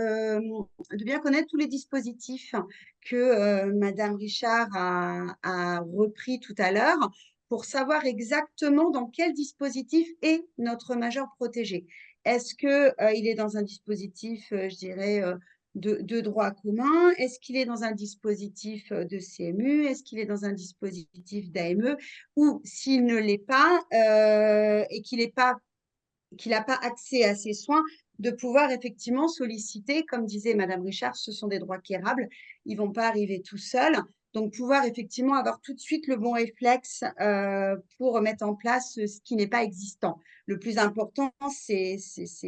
tous les dispositifs que Madame Richard a repris tout à l'heure pour savoir exactement dans quel dispositif est notre majeur protégé. Est-ce qu'il est dans un dispositif, je dirais, de droit commun? Est-ce qu'il est dans un dispositif de CMU? Est-ce qu'il est dans un dispositif d'AME? Ou s'il ne l'est pas et qu'il n'a pas accès à ces soins, de pouvoir effectivement solliciter, comme disait Madame Richard, ce sont des droits quérables, ils ne vont pas arriver tout seuls, Donc, pouvoir effectivement avoir tout de suite le bon réflexe pour mettre en place ce qui n'est pas existant. Le plus important, c'est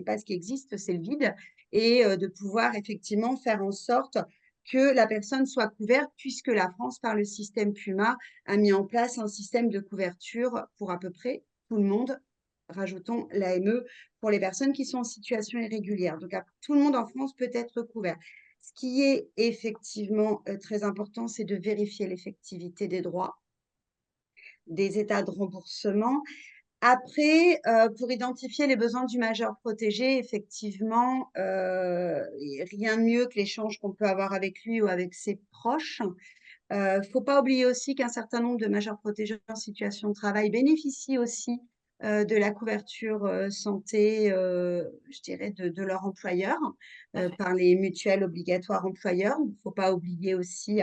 pas ce qui existe, c'est le vide, et de pouvoir effectivement faire en sorte que la personne soit couverte, puisque la France, par le système Puma, a mis en place un système de couverture pour à peu près tout le monde. Rajoutons l'AME pour les personnes qui sont en situation irrégulière. Donc, tout le monde en France peut être couvert. Ce qui est effectivement très important, c'est de vérifier l'effectivité des droits, des états de remboursement. Après, pour identifier les besoins du majeur protégé, effectivement, rien de mieux que l'échange qu'on peut avoir avec lui ou avec ses proches. Faut pas oublier aussi qu'un certain nombre de majeurs protégés en situation de travail bénéficient aussi de la couverture santé, je dirais, de leur employeur, par les mutuelles obligatoires employeurs. Il ne faut pas oublier aussi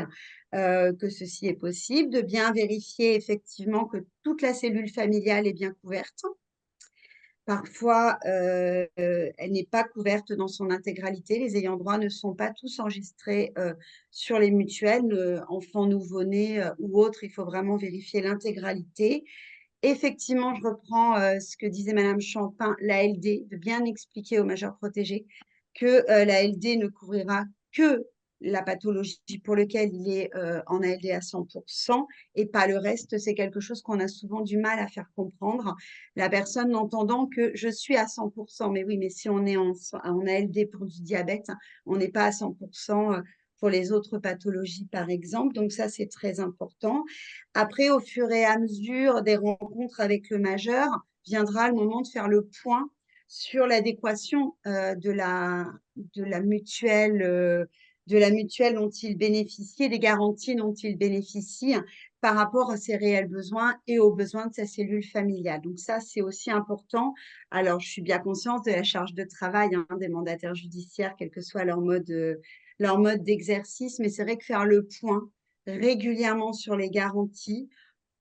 que ceci est possible, de bien vérifier effectivement que toute la cellule familiale est bien couverte. Parfois, elle n'est pas couverte dans son intégralité. Les ayants droit ne sont pas tous enregistrés sur les mutuelles, enfants nouveau-nés ou autres. Il faut vraiment vérifier l'intégralité. Effectivement, je reprends ce que disait Madame Champin, l'ALD, de bien expliquer aux majeurs protégés que l'ALD ne couvrira que la pathologie pour laquelle il est en ALD à 100% et pas le reste. C'est quelque chose qu'on a souvent du mal à faire comprendre. La personne n'entendant que je suis à 100%, mais oui, mais si on est en ALD pour du diabète, on n'est pas à 100% pour les autres pathologies, par exemple. Donc ça, c'est très important. Après, au fur et à mesure des rencontres avec le majeur, viendra le moment de faire le point sur l'adéquation de la mutuelle dont il bénéficie, des garanties dont il bénéficie par rapport à ses réels besoins et aux besoins de sa cellule familiale. Donc ça, c'est aussi important. Alors, je suis bien consciente de la charge de travail des mandataires judiciaires, quel que soit leur mode d'exercice, mais c'est vrai que faire le point régulièrement sur les garanties,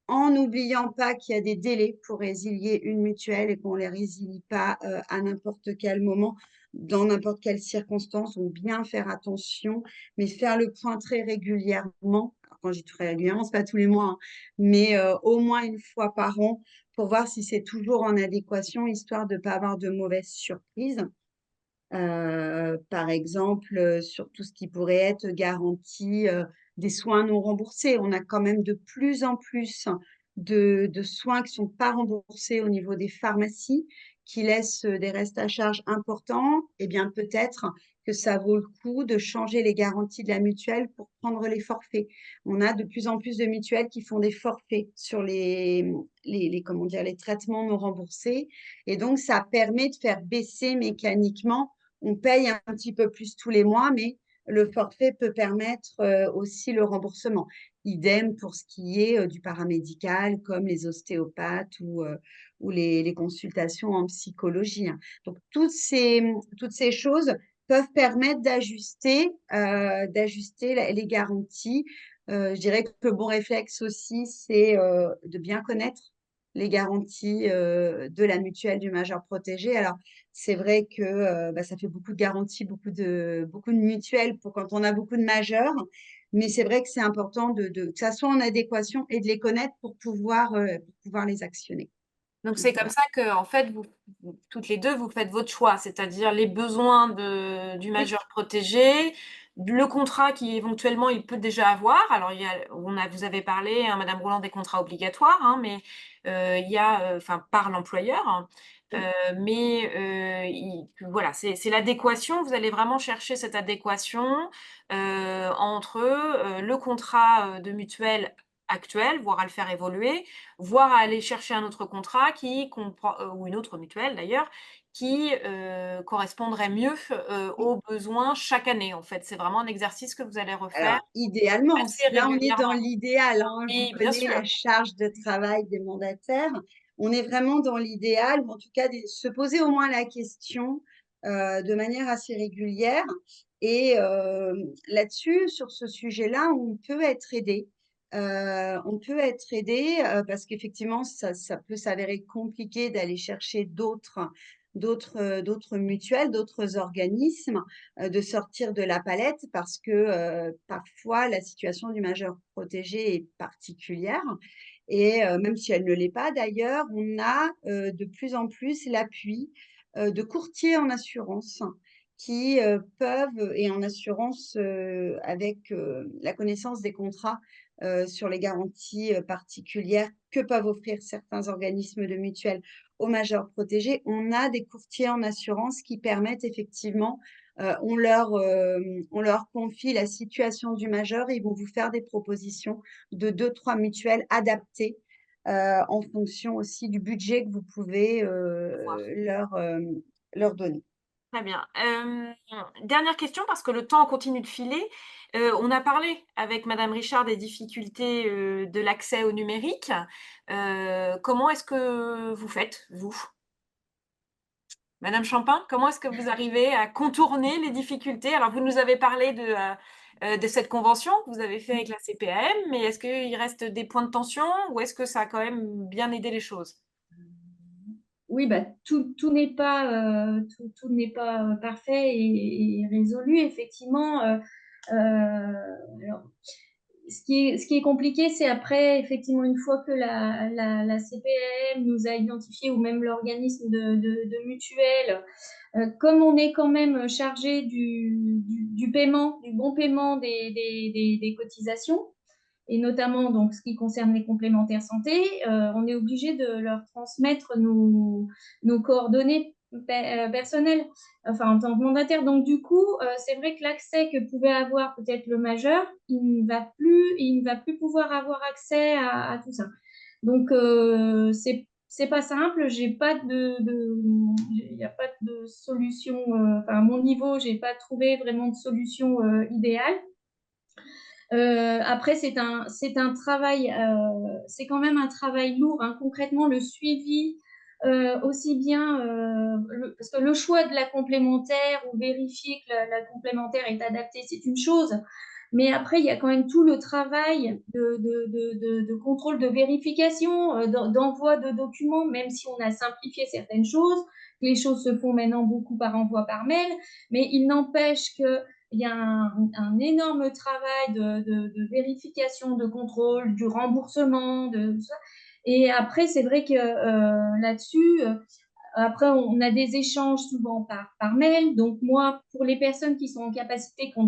en n'oubliant pas qu'il y a des délais pour résilier une mutuelle et qu'on ne les résilie pas à n'importe quel moment, dans n'importe quelle circonstance. Donc, bien faire attention, mais faire le point très régulièrement. Alors, quand je dis très régulièrement, ce n'est pas tous les mois, hein, mais au moins une fois par an pour voir si c'est toujours en adéquation, histoire de ne pas avoir de mauvaises surprises. Par exemple, sur tout ce qui pourrait être garantie des soins non remboursés. On a quand même de plus en plus de soins qui ne sont pas remboursés au niveau des pharmacies, qui laissent des restes à charge importants. Eh bien, peut-être que ça vaut le coup de changer les garanties de la mutuelle pour prendre les forfaits. On a de plus en plus de mutuelles qui font des forfaits sur comment dire, les traitements non remboursés. Et donc, ça permet de faire baisser mécaniquement. On paye un petit peu plus tous les mois, mais le forfait peut permettre aussi le remboursement. Idem pour ce qui est du paramédical, comme les ostéopathes ou les consultations en psychologie. Donc, toutes ces choses peuvent permettre d'ajuster les garanties. Je dirais que le bon réflexe aussi, c'est de bien connaître les garanties de la mutuelle du majeur protégé. Alors, c'est vrai que ça fait beaucoup de garanties, beaucoup de mutuelles pour quand on a beaucoup de majeurs. Mais c'est vrai que c'est important que ça soit en adéquation et de les connaître pour pouvoir les actionner. Donc, Donc, c'est comme voilà. ça que, en fait, toutes les deux, vous faites votre choix, c'est-à-dire les besoins du Oui, majeur protégé, le contrat qui éventuellement il peut déjà avoir. Alors, vous avez parlé, hein, Madame Roland, des contrats obligatoires, hein, mais il y a, enfin, par l'employeur, hein, oui. mais voilà, c'est l'adéquation. Vous allez vraiment chercher cette adéquation entre le contrat de mutuelle actuel, voire à le faire évoluer, voire à aller chercher un autre contrat qui comprend ou une autre mutuelle d'ailleurs, qui correspondrait mieux aux besoins chaque année, en fait. C'est vraiment un exercice que vous allez refaire Alors, idéalement, assez là, on est dans régulièrement. l'idéal, hein. Je Oui, bien connais sûr. la charge de travail des mandataires. On est vraiment dans l'idéal, ou en tout cas, se poser au moins la question de manière assez régulière. Et là-dessus, sur ce sujet-là, on peut être aidé. Parce qu'effectivement, ça peut s'avérer compliqué d'aller chercher d'autres d'autres mutuelles, d'autres organismes, de sortir de la palette parce que parfois la situation du majeur protégé est particulière. Et même si elle ne l'est pas d'ailleurs, on a de plus en plus l'appui de courtiers en assurance qui peuvent, et en assurance avec la connaissance des contrats sur les garanties particulières que peuvent offrir certains organismes de mutuelles aux majeurs protégés, on a des courtiers en assurance qui permettent effectivement, on leur confie la situation du majeur et ils vont vous faire des propositions de 2, 3 mutuelles adaptées en fonction aussi du budget que vous pouvez leur donner. Très bien. Dernière question, parce que le temps continue de filer. On a parlé avec Madame Richard des difficultés de l'accès au numérique. Comment est-ce que vous faites, vous? Madame Champin, comment est-ce que vous arrivez à contourner les difficultés? Alors, vous nous avez parlé de cette convention que vous avez fait avec la CPAM, mais est-ce qu'il reste des points de tension ou est-ce que ça a quand même bien aidé les choses? Oui, bah, tout n'est pas, tout n'est pas parfait et résolu, effectivement. Alors, ce qui est compliqué, c'est après, effectivement, une fois que la CPAM nous a identifié, ou même l'organisme de mutuelle, comme on est quand même chargé du paiement, du bon paiement des cotisations, et notamment donc ce qui concerne les complémentaires santé, on est obligé de leur transmettre nos coordonnées personnelles, enfin en tant que mandataire. Donc du coup, c'est vrai que l'accès que pouvait avoir peut-être le majeur, il ne va plus pouvoir avoir accès à tout ça. Donc c'est pas simple, il n'y a pas de solution, enfin à mon niveau, j'ai pas trouvé vraiment de solution idéale. Après, c'est un travail, c'est quand même un travail lourd, hein. Concrètement, le suivi, aussi bien, parce que le choix de la complémentaire ou vérifier que la complémentaire est adaptée, c'est une chose. Mais après, il y a quand même tout le travail de contrôle, de vérification, d'envoi de documents, même si on a simplifié certaines choses. Les choses se font maintenant beaucoup par envoi par mail, mais il n'empêche que il y a un énorme travail de vérification, de contrôle, du remboursement, de tout ça. Et après, c'est vrai que là-dessus, après, on a des échanges souvent par mail. Donc, moi, pour les personnes qui sont en capacité, qui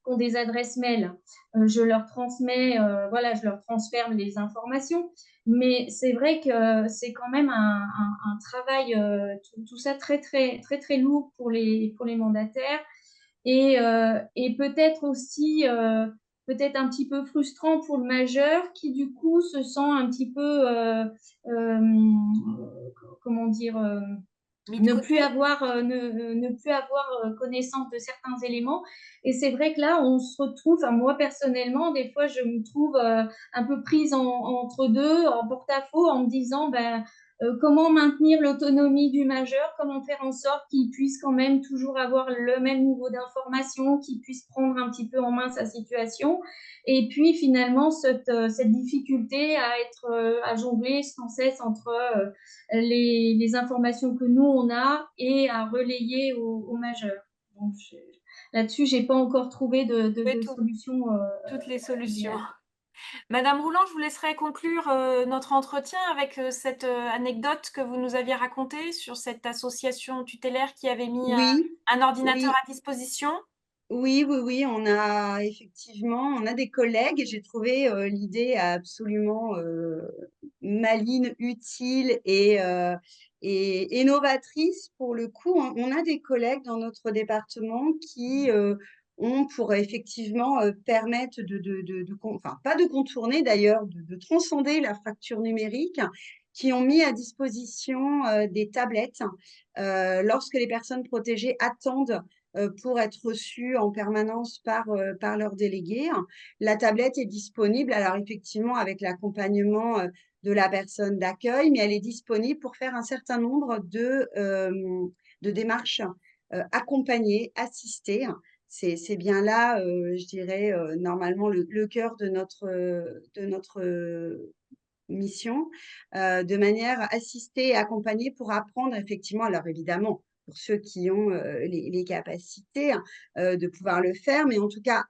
ont des adresses mail, je leur transmets, voilà, je leur transfère les informations. Mais c'est vrai que c'est quand même un travail, tout ça très lourd pour les mandataires et peut-être aussi peut-être un petit peu frustrant pour le majeur qui du coup se sent un petit peu comment dire Mis de côté? ne plus avoir connaissance de certains éléments. Et c'est vrai que là, on se retrouve, enfin, moi personnellement, des fois, je me trouve un peu prise entre deux, en porte-à-faux, en me disant, ben, comment maintenir l'autonomie du majeur, comment faire en sorte qu'il puisse quand même toujours avoir le même niveau d'information, qu'il puisse prendre un petit peu en main sa situation. Et puis finalement, cette difficulté à à jongler sans cesse entre les informations que nous, on a et à relayer aux majeurs. Donc, là-dessus, je n'ai pas encore trouvé de solution Toutes les solutions. idéale. Madame Rouland, je vous laisserai conclure notre entretien avec cette anecdote que vous nous aviez racontée sur cette association tutélaire qui avait mis Oui, un ordinateur oui. à disposition. Oui, on a effectivement, on a des collègues et j'ai trouvé l'idée absolument maligne, utile et novatrice pour le coup. On a des collègues dans notre département qui ont pour effectivement permettre enfin pas de contourner d'ailleurs, de transcender la fracture numérique, qui ont mis à disposition des tablettes lorsque les personnes protégées attendent pour être reçus en permanence par leurs délégués. La tablette est disponible, alors effectivement avec l'accompagnement de la personne d'accueil, mais elle est disponible pour faire un certain nombre de démarches accompagnées, assistées. C'est bien là, je dirais, normalement le cœur de notre mission, de manière assistée et accompagnée pour apprendre effectivement, alors évidemment, pour ceux qui ont les capacités hein, de pouvoir le faire, mais en tout cas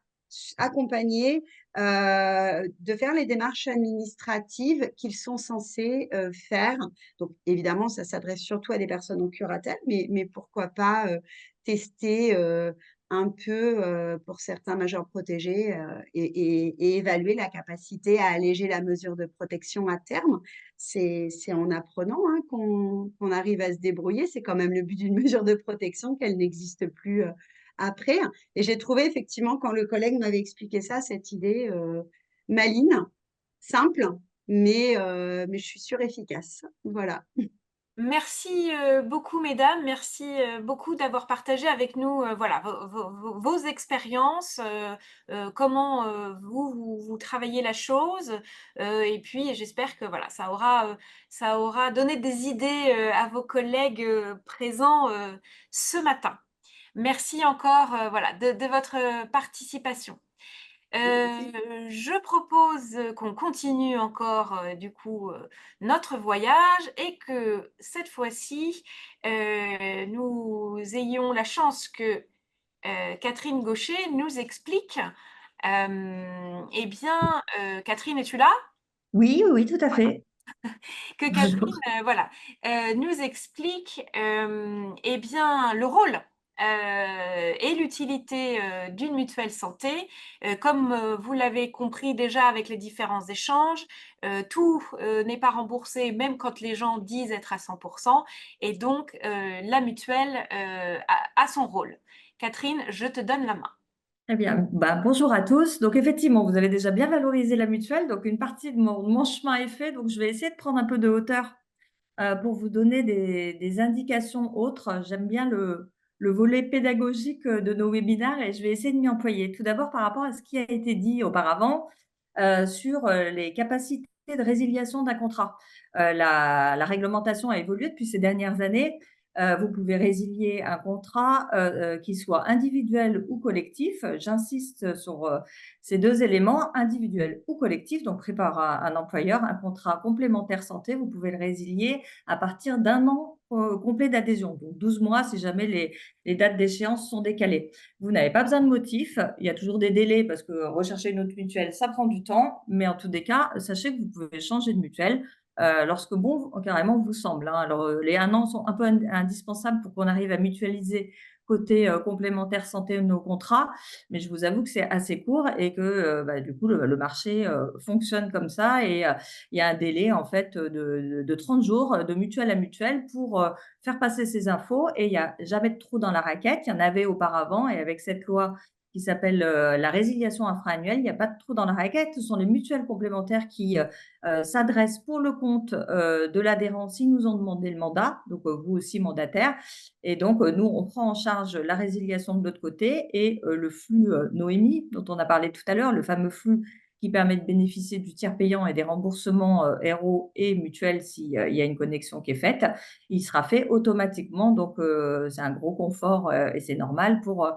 accompagner, de faire les démarches administratives qu'ils sont censés faire. Donc évidemment, ça s'adresse surtout à des personnes en curatelle, mais pourquoi pas tester un peu pour certains majeurs protégés et évaluer la capacité à alléger la mesure de protection à terme. C'est en apprenant hein, qu'on arrive à se débrouiller. C'est quand même le but d'une mesure de protection qu'elle n'existe plus après. Et j'ai trouvé effectivement, quand le collègue m'avait expliqué ça, cette idée maligne, simple, mais je suis sûre efficace. Voilà. Merci beaucoup, mesdames. Merci beaucoup d'avoir partagé avec nous voilà, vos expériences, comment vous travaillez la chose. Et puis, j'espère que voilà, ça aura donné des idées à vos collègues présents ce matin. Merci encore voilà, de votre participation. Je propose qu'on continue encore du coup notre voyage et que cette fois-ci nous ayons la chance que Catherine Gaucher nous explique. Eh bien, Catherine, es-tu là? Oui, oui, tout à fait. Que Bonjour. Catherine voilà, nous explique eh bien, le rôle et l'utilité d'une mutuelle santé. Comme vous l'avez compris déjà avec les différents échanges, tout n'est pas remboursé, même quand les gens disent être à 100%. Et donc, la mutuelle a son rôle. Catherine, je te donne la main. Très bien. Bonjour à tous. Donc, effectivement, vous avez déjà bien valorisé la mutuelle. Donc, une partie de mon chemin est fait. Donc, je vais essayer de prendre un peu de hauteur pour vous donner des indications autres. J'aime bien le volet pédagogique de nos webinaires et je vais essayer de m'y employer. Tout d'abord, par rapport à ce qui a été dit auparavant sur les capacités de résiliation d'un contrat. La réglementation a évolué depuis ces dernières années. Vous pouvez résilier un contrat qui soit individuel ou collectif. J'insiste sur ces deux éléments, individuel ou collectif. Donc, prépare un employeur un contrat complémentaire santé. Vous pouvez le résilier à partir d'un an complet d'adhésion. Donc, 12 mois si jamais les dates d'échéance sont décalées. Vous n'avez pas besoin de motif. Il y a toujours des délais parce que rechercher une autre mutuelle, ça prend du temps. Mais en tous les cas, sachez que vous pouvez changer de mutuelle lorsque bon, carrément, vous semble. Hein. Alors, les 1 an sont un peu indispensables pour qu'on arrive à mutualiser côté complémentaire santé de nos contrats. Mais je vous avoue que c'est assez court et que du coup, le marché fonctionne comme ça. Et il y a un délai en fait de 30 jours de mutuelle à mutuelle pour faire passer ces infos. Et il n'y a jamais de trou dans la raquette. Il y en avait auparavant. Et avec cette loi qui s'appelle la résiliation infra-annuelle, il n'y a pas de trou dans la raquette. Ce sont les mutuelles complémentaires qui s'adressent pour le compte de l'adhérent s'ils nous ont demandé le mandat, donc vous aussi mandataire. Et donc, nous, on prend en charge la résiliation de l'autre côté et le flux Noémie, dont on a parlé tout à l'heure, le fameux flux qui permet de bénéficier du tiers payant et des remboursements RO et mutuels s'il y a une connexion qui est faite, il sera fait automatiquement. Donc, c'est un gros confort et c'est normal pour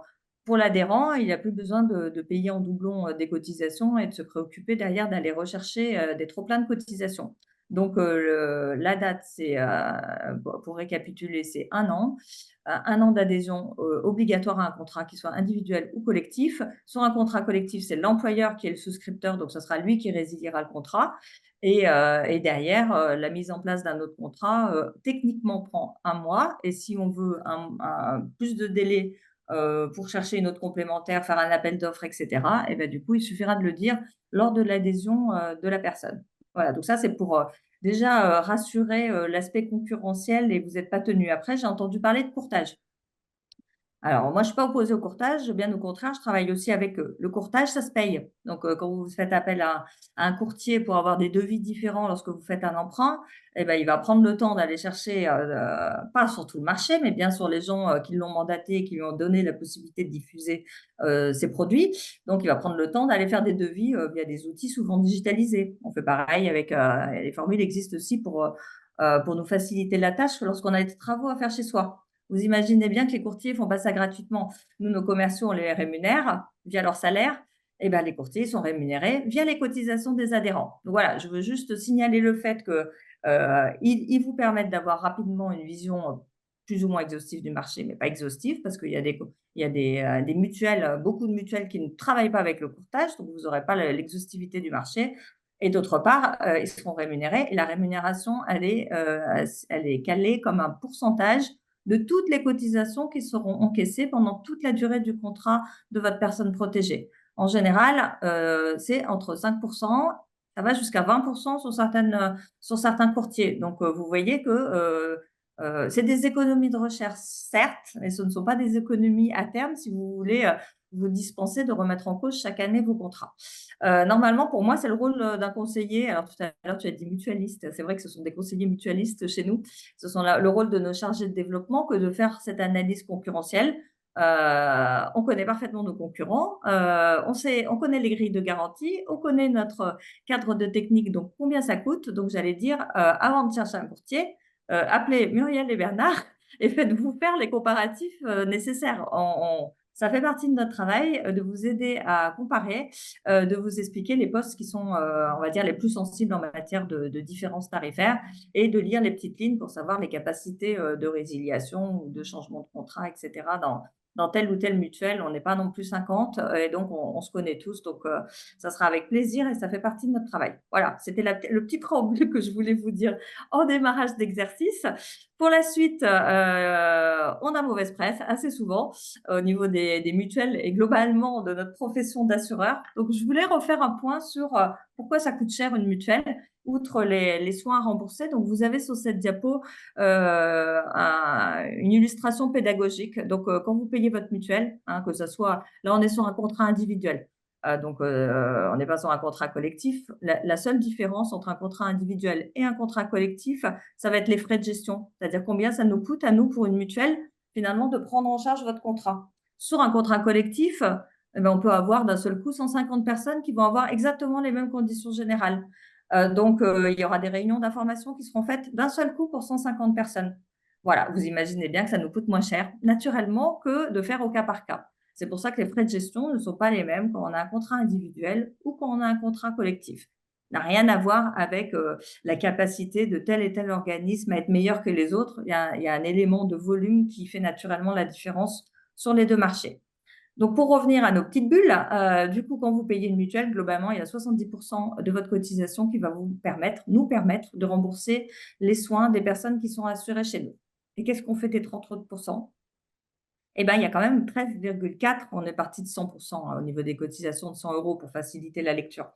l'adhérent. Il n'a plus besoin de payer en doublon des cotisations et de se préoccuper derrière d'aller rechercher des trop-pleins de cotisations. Donc, la date, c'est, pour récapituler, c'est 1 an. 1 an d'adhésion obligatoire à un contrat qui soit individuel ou collectif. Sur un contrat collectif, c'est l'employeur qui est le souscripteur, donc ce sera lui qui résiliera le contrat. Et derrière, la mise en place d'un autre contrat, techniquement, prend 1 mois. Et si on veut plus de délai pour chercher une autre complémentaire, faire un appel d'offres, etc., et ben, du coup, il suffira de le dire lors de l'adhésion de la personne. Voilà, donc ça, c'est pour déjà rassurer l'aspect concurrentiel et vous n'êtes pas tenu. Après, j'ai entendu parler de courtage. Alors, moi, je ne suis pas opposée au courtage, bien au contraire, je travaille aussi avec eux. Le courtage, ça se paye. Donc, quand vous faites appel à un courtier pour avoir des devis différents lorsque vous faites un emprunt, eh ben, il va prendre le temps d'aller chercher, pas sur tout le marché, mais bien sur les gens qui l'ont mandaté, qui lui ont donné la possibilité de diffuser ses produits. Donc, il va prendre le temps d'aller faire des devis via des outils souvent digitalisés. On fait pareil avec les formules existent aussi pour nous faciliter la tâche lorsqu'on a des travaux à faire chez soi. Vous imaginez bien que les courtiers font pas ça gratuitement. Nous, nos commerciaux, on les rémunère via leur salaire. eh ben, les courtiers sont rémunérés via les cotisations des adhérents. Donc voilà, je veux juste signaler le fait que ils vous permettent d'avoir rapidement une vision plus ou moins exhaustive du marché, mais pas exhaustive, parce qu'il y a des mutuelles, beaucoup de mutuelles qui ne travaillent pas avec le courtage, donc vous n'aurez pas l'exhaustivité du marché. Et d'autre part, ils seront rémunérés. Et la rémunération, elle est calée comme un pourcentage de toutes les cotisations qui seront encaissées pendant toute la durée du contrat de votre personne protégée. En général, c'est entre 5%, ça va jusqu'à 20% sur certains courtiers. Donc, vous voyez que c'est des économies de recherche, certes, mais ce ne sont pas des économies à terme si vous voulez vous dispenser de remettre en cause chaque année vos contrats. Normalement, pour moi, c'est le rôle d'un conseiller. Alors, tout à l'heure, tu as dit mutualiste. C'est vrai que ce sont des conseillers mutualistes chez nous. Ce sont le rôle de nos chargés de développement que de faire cette analyse concurrentielle. On connaît parfaitement nos concurrents, on connaît les grilles de garantie, on connaît notre cadre de technique, donc combien ça coûte. Donc, j'allais dire, avant de chercher un courtier, appelez Muriel et Bernard et faites-vous faire les comparatifs nécessaires. Ça fait partie de notre travail de vous aider à comparer, de vous expliquer les postes qui sont, on va dire, les plus sensibles en matière de différences tarifaires et de lire les petites lignes pour savoir les capacités de résiliation ou de changement de contrat, etc. Dans telle ou telle mutuelle. On n'est pas non plus 50 et donc on se connaît tous. Donc, ça sera avec plaisir et ça fait partie de notre travail. Voilà, c'était le petit préambule que je voulais vous dire en démarrage d'exercice. Pour la suite, on a mauvaise presse assez souvent au niveau des mutuelles et globalement de notre profession d'assureur. Donc, je voulais refaire un point sur pourquoi ça coûte cher une mutuelle, outre les soins remboursés. Donc, vous avez sur cette diapo une illustration pédagogique. Donc, quand vous payez votre mutuelle, hein, que ce soit, là, on est sur un contrat individuel. Donc, on n'est pas sur un contrat collectif. La seule différence entre un contrat individuel et un contrat collectif, ça va être les frais de gestion. C'est-à-dire combien ça nous coûte à nous, pour une mutuelle, finalement, de prendre en charge votre contrat. Sur un contrat collectif, eh ben, on peut avoir d'un seul coup 150 personnes qui vont avoir exactement les mêmes conditions générales. Donc, il y aura des réunions d'information qui seront faites d'un seul coup pour 150 personnes. Voilà, vous imaginez bien que ça nous coûte moins cher, naturellement, que de faire au cas par cas. C'est pour ça que les frais de gestion ne sont pas les mêmes quand on a un contrat individuel ou quand on a un contrat collectif. Ça n'a rien à voir avec la capacité de tel et tel organisme à être meilleur que les autres. Il y a un élément de volume qui fait naturellement la différence sur les deux marchés. Donc, pour revenir à nos petites bulles, du coup, quand vous payez une mutuelle, globalement, il y a 70% de votre cotisation qui va nous permettre de rembourser les soins des personnes qui sont assurées chez nous. Et qu'est-ce qu'on fait des 30 autres %? Eh ben, il y a quand même 13,4, on est parti de 100% au niveau des cotisations de 100 € pour faciliter la lecture.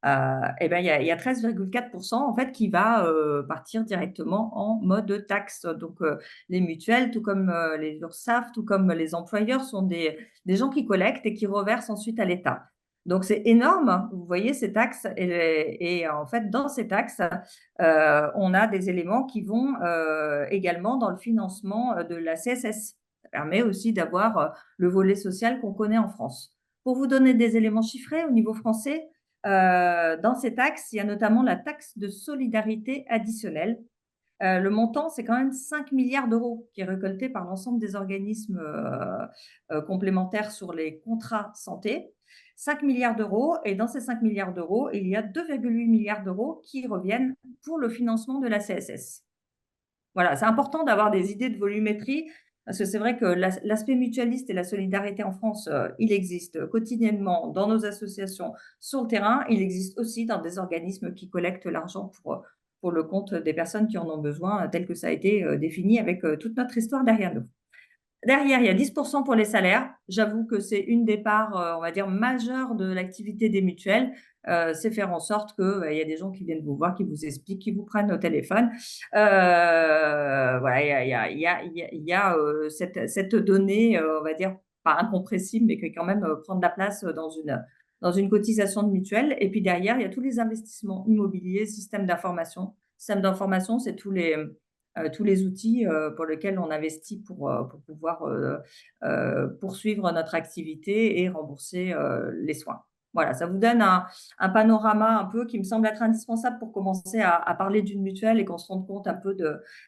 Eh ben, il y a 13,4% en fait qui va partir directement en mode taxe. Donc, les mutuelles, tout comme les URSSAF, tout comme les employeurs, sont des gens qui collectent et qui reversent ensuite à l'État. Donc, c'est énorme, hein. Vous voyez ces taxes et en fait, dans ces taxes, on a des éléments qui vont également dans le financement de la CSS. Ça permet aussi d'avoir le volet social qu'on connaît en France. Pour vous donner des éléments chiffrés au niveau français, dans ces taxes, il y a notamment la taxe de solidarité additionnelle. Le montant, c'est quand même 5 milliards d'euros qui est récolté par l'ensemble des organismes complémentaires sur les contrats santé. 5 milliards d'euros, et dans ces 5 milliards d'euros, il y a 2,8 milliards d'euros qui reviennent pour le financement de la CSS. Voilà, c'est important d'avoir des idées de volumétrie, parce que c'est vrai que l'aspect mutualiste et la solidarité en France, il existe quotidiennement dans nos associations sur le terrain. Il existe aussi dans des organismes qui collectent l'argent pour le compte des personnes qui en ont besoin, tel que ça a été défini avec toute notre histoire derrière nous. Derrière, il y a 10% pour les salaires. J'avoue que c'est une des parts, on va dire, majeures de l'activité des mutuelles. C'est faire en sorte qu'il y a des gens qui viennent vous voir, qui vous expliquent, qui vous prennent au téléphone. Voilà, il y a cette donnée, on va dire, pas incompressible, mais qui quand même prend de la place dans une cotisation de mutuelle. Et puis derrière, il y a tous les investissements immobiliers, système d'information. Système d'information, c'est tous les outils pour lesquels on investit pour pouvoir poursuivre notre activité et rembourser les soins. Voilà, ça vous donne un panorama un peu qui me semble être indispensable pour commencer à parler d'une mutuelle et qu'on se rende compte un peu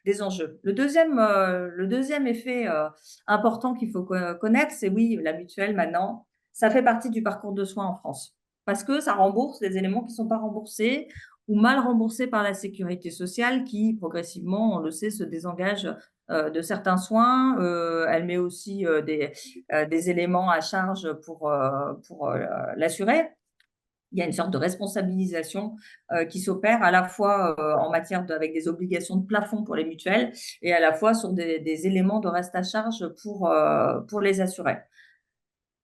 des enjeux. Le deuxième effet important qu'il faut connaître, c'est oui, la mutuelle maintenant, ça fait partie du parcours de soins en France. Parce que ça rembourse des éléments qui ne sont pas remboursés ou mal remboursés par la sécurité sociale qui, progressivement, on le sait, se désengage de certains soins. Elle met aussi des éléments à charge pour l'assuré. Il y a une sorte de responsabilisation qui s'opère à la fois en matière avec des obligations de plafond pour les mutuelles et à la fois sur des éléments de reste à charge pour les assurés.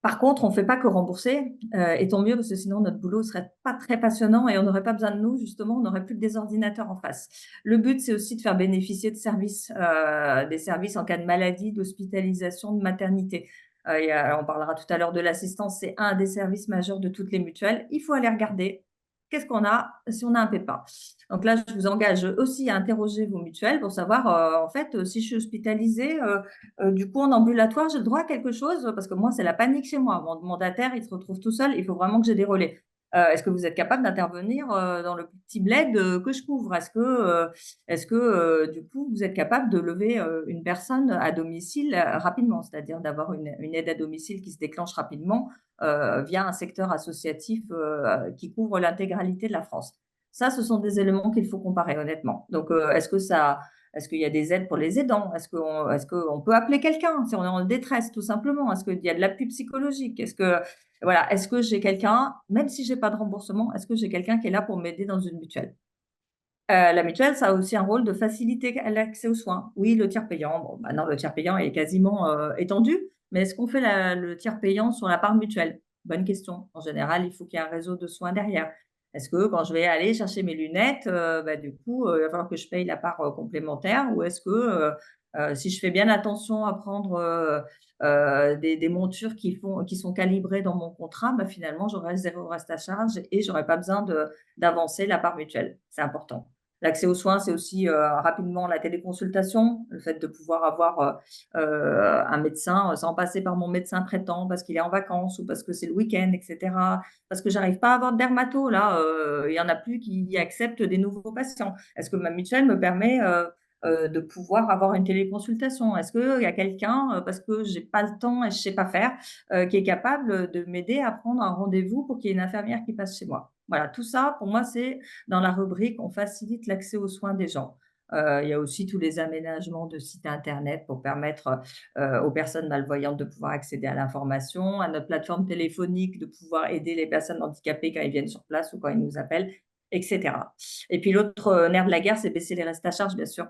Par contre, on ne fait pas que rembourser, et tant mieux parce que sinon notre boulot ne serait pas très passionnant et on n'aurait pas besoin de nous, justement, on n'aurait plus que des ordinateurs en face. Le but, c'est aussi de faire bénéficier de services, des services en cas de maladie, d'hospitalisation, de maternité. On parlera tout à l'heure de l'assistance, c'est un des services majeurs de toutes les mutuelles. Il faut aller regarder qu'est-ce qu'on a si on a un pépin. Donc là, je vous engage aussi à interroger vos mutuelles pour savoir, en fait, si je suis hospitalisée, du coup, en ambulatoire, j'ai le droit à quelque chose parce que moi, c'est la panique chez moi. Mon mandataire, il se retrouve tout seul. Il faut vraiment que j'ai des relais. Est-ce que vous êtes capable d'intervenir dans le petit bled que je couvre? Est-ce que du coup, vous êtes capable de lever une personne à domicile rapidement, c'est-à-dire d'avoir une aide à domicile qui se déclenche rapidement via un secteur associatif qui couvre l'intégralité de la France? Ça, ce sont des éléments qu'il faut comparer, honnêtement. Donc, est-ce qu'il y a des aides pour les aidants? Est-ce qu'on peut appeler quelqu'un si on est en détresse, tout simplement? Est-ce qu'il y a de l'appui psychologique? Est-ce que j'ai quelqu'un, même si je n'ai pas de remboursement, est-ce que j'ai quelqu'un qui est là pour m'aider dans une mutuelle? La mutuelle, ça a aussi un rôle de faciliter l'accès aux soins. Oui, le tiers payant. Bon, maintenant, le tiers payant est quasiment étendu, mais est-ce qu'on fait le tiers payant sur la part mutuelle? Bonne question. En général, il faut qu'il y ait un réseau de soins derrière. Est-ce que quand je vais aller chercher mes lunettes, du coup, il va falloir que je paye la part complémentaire ou est-ce que si je fais bien attention à prendre des montures qui sont calibrées dans mon contrat, finalement, j'aurai 0 reste à charge et j'aurai pas besoin d'avancer la part mutuelle. C'est important. L'accès aux soins, c'est aussi rapidement la téléconsultation, le fait de pouvoir avoir un médecin sans passer par mon médecin traitant parce qu'il est en vacances ou parce que c'est le week-end, etc. Parce que j'arrive pas à avoir de dermato, là, il y en a plus qui acceptent des nouveaux patients. Est-ce que ma mutuelle me permet de pouvoir avoir une téléconsultation? Est-ce qu'il y a quelqu'un, parce que j'ai pas le temps et je sais pas faire, qui est capable de m'aider à prendre un rendez-vous pour qu'il y ait une infirmière qui passe chez moi? Voilà, tout ça, pour moi, c'est dans la rubrique on facilite l'accès aux soins des gens. Il y a aussi tous les aménagements de sites internet pour permettre aux personnes malvoyantes de pouvoir accéder à l'information, à notre plateforme téléphonique de pouvoir aider les personnes handicapées quand ils viennent sur place ou quand ils nous appellent, etc. Et puis l'autre nerf de la guerre, c'est baisser les restes à charge, bien sûr.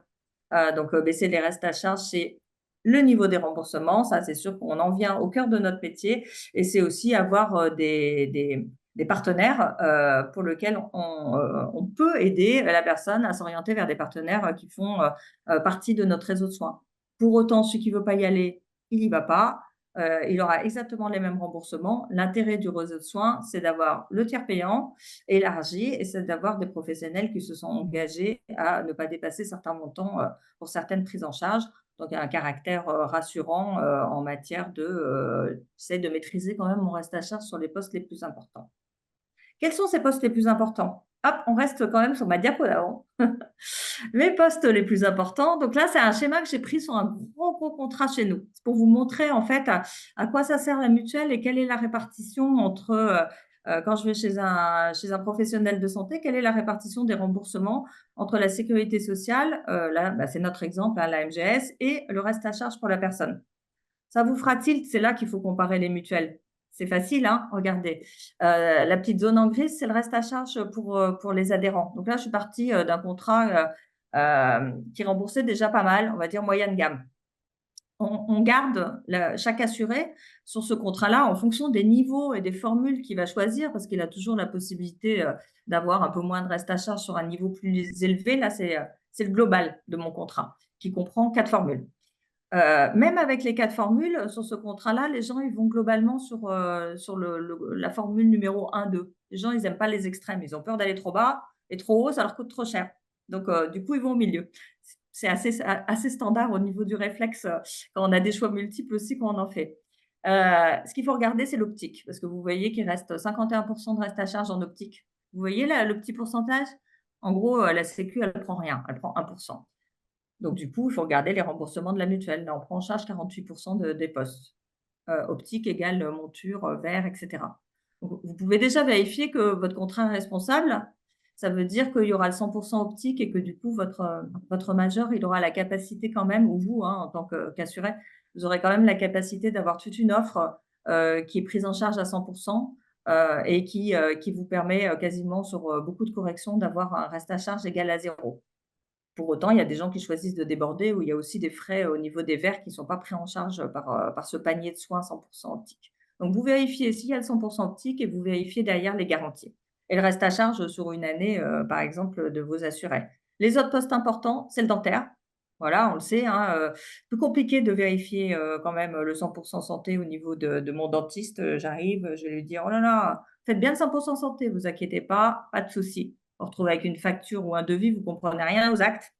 Donc baisser les restes à charge, c'est le niveau des remboursements. Ça, c'est sûr qu'on en vient au cœur de notre métier. Et c'est aussi avoir des partenaires pour lesquels on peut aider la personne à s'orienter vers des partenaires qui font partie de notre réseau de soins. Pour autant, celui qui ne veut pas y aller, il n'y va pas. Il aura exactement les mêmes remboursements. L'intérêt du réseau de soins, c'est d'avoir le tiers payant élargi et c'est d'avoir des professionnels qui se sont engagés à ne pas dépasser certains montants pour certaines prises en charge. Donc, il y a un caractère rassurant en matière de maîtriser quand même mon reste à charge sur les postes les plus importants. Quels sont ces postes les plus importants? Hop, on reste quand même sur ma diapo d'avant. Mes postes les plus importants. Donc là, c'est un schéma que j'ai pris sur un gros contrat chez nous. C'est pour vous montrer en fait à quoi ça sert la mutuelle et quelle est la répartition entre, quand je vais chez un professionnel de santé, quelle est la répartition des remboursements entre la sécurité sociale, là, c'est notre exemple, la MGS, et le reste à charge pour la personne. Ça vous fera tilt, c'est là qu'il faut comparer les mutuelles. C'est facile, hein, regardez. La petite zone en gris, c'est le reste à charge pour les adhérents. Donc là, je suis partie d'un contrat qui remboursait déjà pas mal, on va dire moyenne gamme. On garde chaque assuré sur ce contrat-là en fonction des niveaux et des formules qu'il va choisir, parce qu'il a toujours la possibilité d'avoir un peu moins de reste à charge sur un niveau plus élevé. Là, c'est le global de mon contrat, qui comprend 4 formules. Même avec les 4 formules, sur ce contrat-là, les gens, ils vont globalement sur la formule numéro 1, 2. Les gens, ils n'aiment pas les extrêmes. Ils ont peur d'aller trop bas et trop haut, ça leur coûte trop cher. Donc, du coup, ils vont au milieu. C'est assez standard au niveau du réflexe quand on a des choix multiples aussi, quand on en fait. Ce qu'il faut regarder, c'est l'optique, parce que vous voyez qu'il reste 51% de reste à charge en optique. Vous voyez là, le petit pourcentage? En gros, la Sécu, elle ne prend rien, elle prend 1%. Donc, du coup, il faut regarder les remboursements de la mutuelle. Là, on prend en charge 48% des postes. optique égale monture, verre, etc. Donc, vous pouvez déjà vérifier que votre contrat est responsable. Ça veut dire qu'il y aura le 100% optique et que du coup, votre majeur, il aura la capacité quand même, ou vous, hein, en tant qu'assuré, vous aurez quand même la capacité d'avoir toute une offre qui est prise en charge à 100% et qui vous permet quasiment sur beaucoup de corrections d'avoir un reste à charge égal à 0. Pour autant, il y a des gens qui choisissent de déborder où il y a aussi des frais au niveau des verres qui ne sont pas pris en charge par ce panier de soins 100% optique. Donc, vous vérifiez s'il y a le 100% optique et vous vérifiez derrière les garanties. Et le reste à charge sur une année, par exemple, de vos assurés. Les autres postes importants, c'est le dentaire. Voilà, on le sait, hein, plus compliqué de vérifier quand même le 100% santé au niveau de mon dentiste. J'arrive, je vais lui dire, oh là là, faites bien le 100% santé, vous inquiétez pas de souci. On se retrouve avec une facture ou un devis, vous ne comprenez rien aux actes.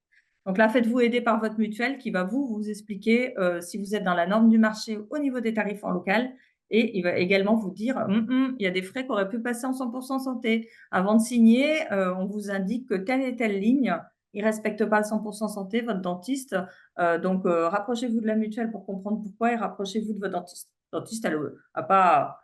Donc là, faites-vous aider par votre mutuelle qui va vous expliquer si vous êtes dans la norme du marché au niveau des tarifs en local. Et il va également vous dire, il y a des frais qui auraient pu passer en 100% santé. Avant de signer, on vous indique que telle et telle ligne, il ne respecte pas le 100% santé, votre dentiste. Donc, rapprochez-vous de la mutuelle pour comprendre pourquoi et rapprochez-vous de votre dentiste. Le dentiste, elle n'a pas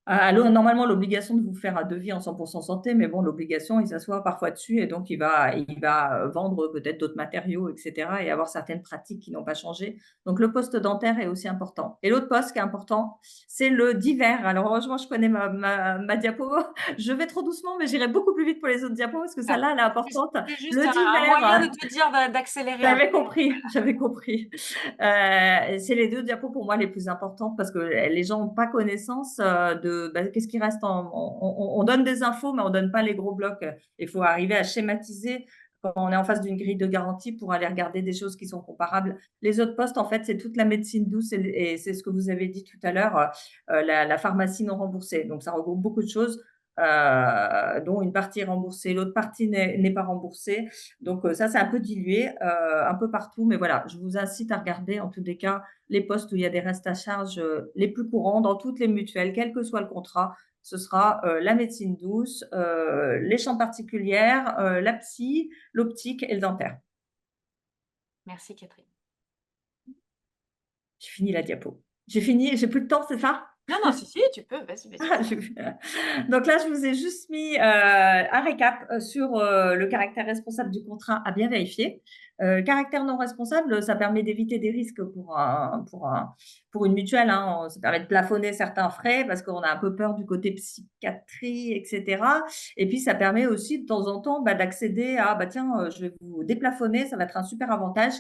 normalement l'obligation de vous faire un devis en 100% santé, mais bon, l'obligation, il s'assoit parfois dessus et donc il va vendre peut-être d'autres matériaux, etc. et avoir certaines pratiques qui n'ont pas changé. Donc, le poste dentaire est aussi important. Et l'autre poste qui est important, c'est le divers. Alors, heureusement, je connais ma diapo. Je vais trop doucement, mais j'irai beaucoup plus vite pour les autres diapos parce que celle-là, elle est importante. C'est juste Le un moyen divers. de te dire d'accélérer un J'avais peu. compris, j'avais compris. C'est les 2 diapos pour moi les plus importantes parce que les gens n'ont pas connaissance qu'est-ce qui reste on donne des infos, mais on donne pas les gros blocs. Il faut arriver à schématiser quand on est en face d'une grille de garantie pour aller regarder des choses qui sont comparables. Les autres postes, en fait, c'est toute la médecine douce et c'est ce que vous avez dit tout à l'heure, la pharmacie non remboursée. Donc, ça regroupe beaucoup de choses, dont une partie est remboursée, l'autre partie n'est pas remboursée. Donc, ça, c'est un peu dilué un peu partout. Mais voilà, je vous incite à regarder, en tous les cas, les postes où il y a des restes à charge les plus courants dans toutes les mutuelles, quel que soit le contrat. Ce sera la médecine douce, les champs particulières, la psy, l'optique et le dentaire. Merci Catherine. J'ai fini la diapo. J'ai fini, j'ai plus de temps, c'est ça? Non, si, tu peux, vas-y. Donc là, je vous ai juste mis un récap sur le caractère responsable du contrat à bien vérifier. Caractère non responsable, ça permet d'éviter des risques pour une mutuelle, hein. Ça permet de plafonner certains frais parce qu'on a un peu peur du côté psychiatrie, etc. Et puis, ça permet aussi de temps en temps d'accéder à, tiens, je vais vous déplafonner, ça va être un super avantage.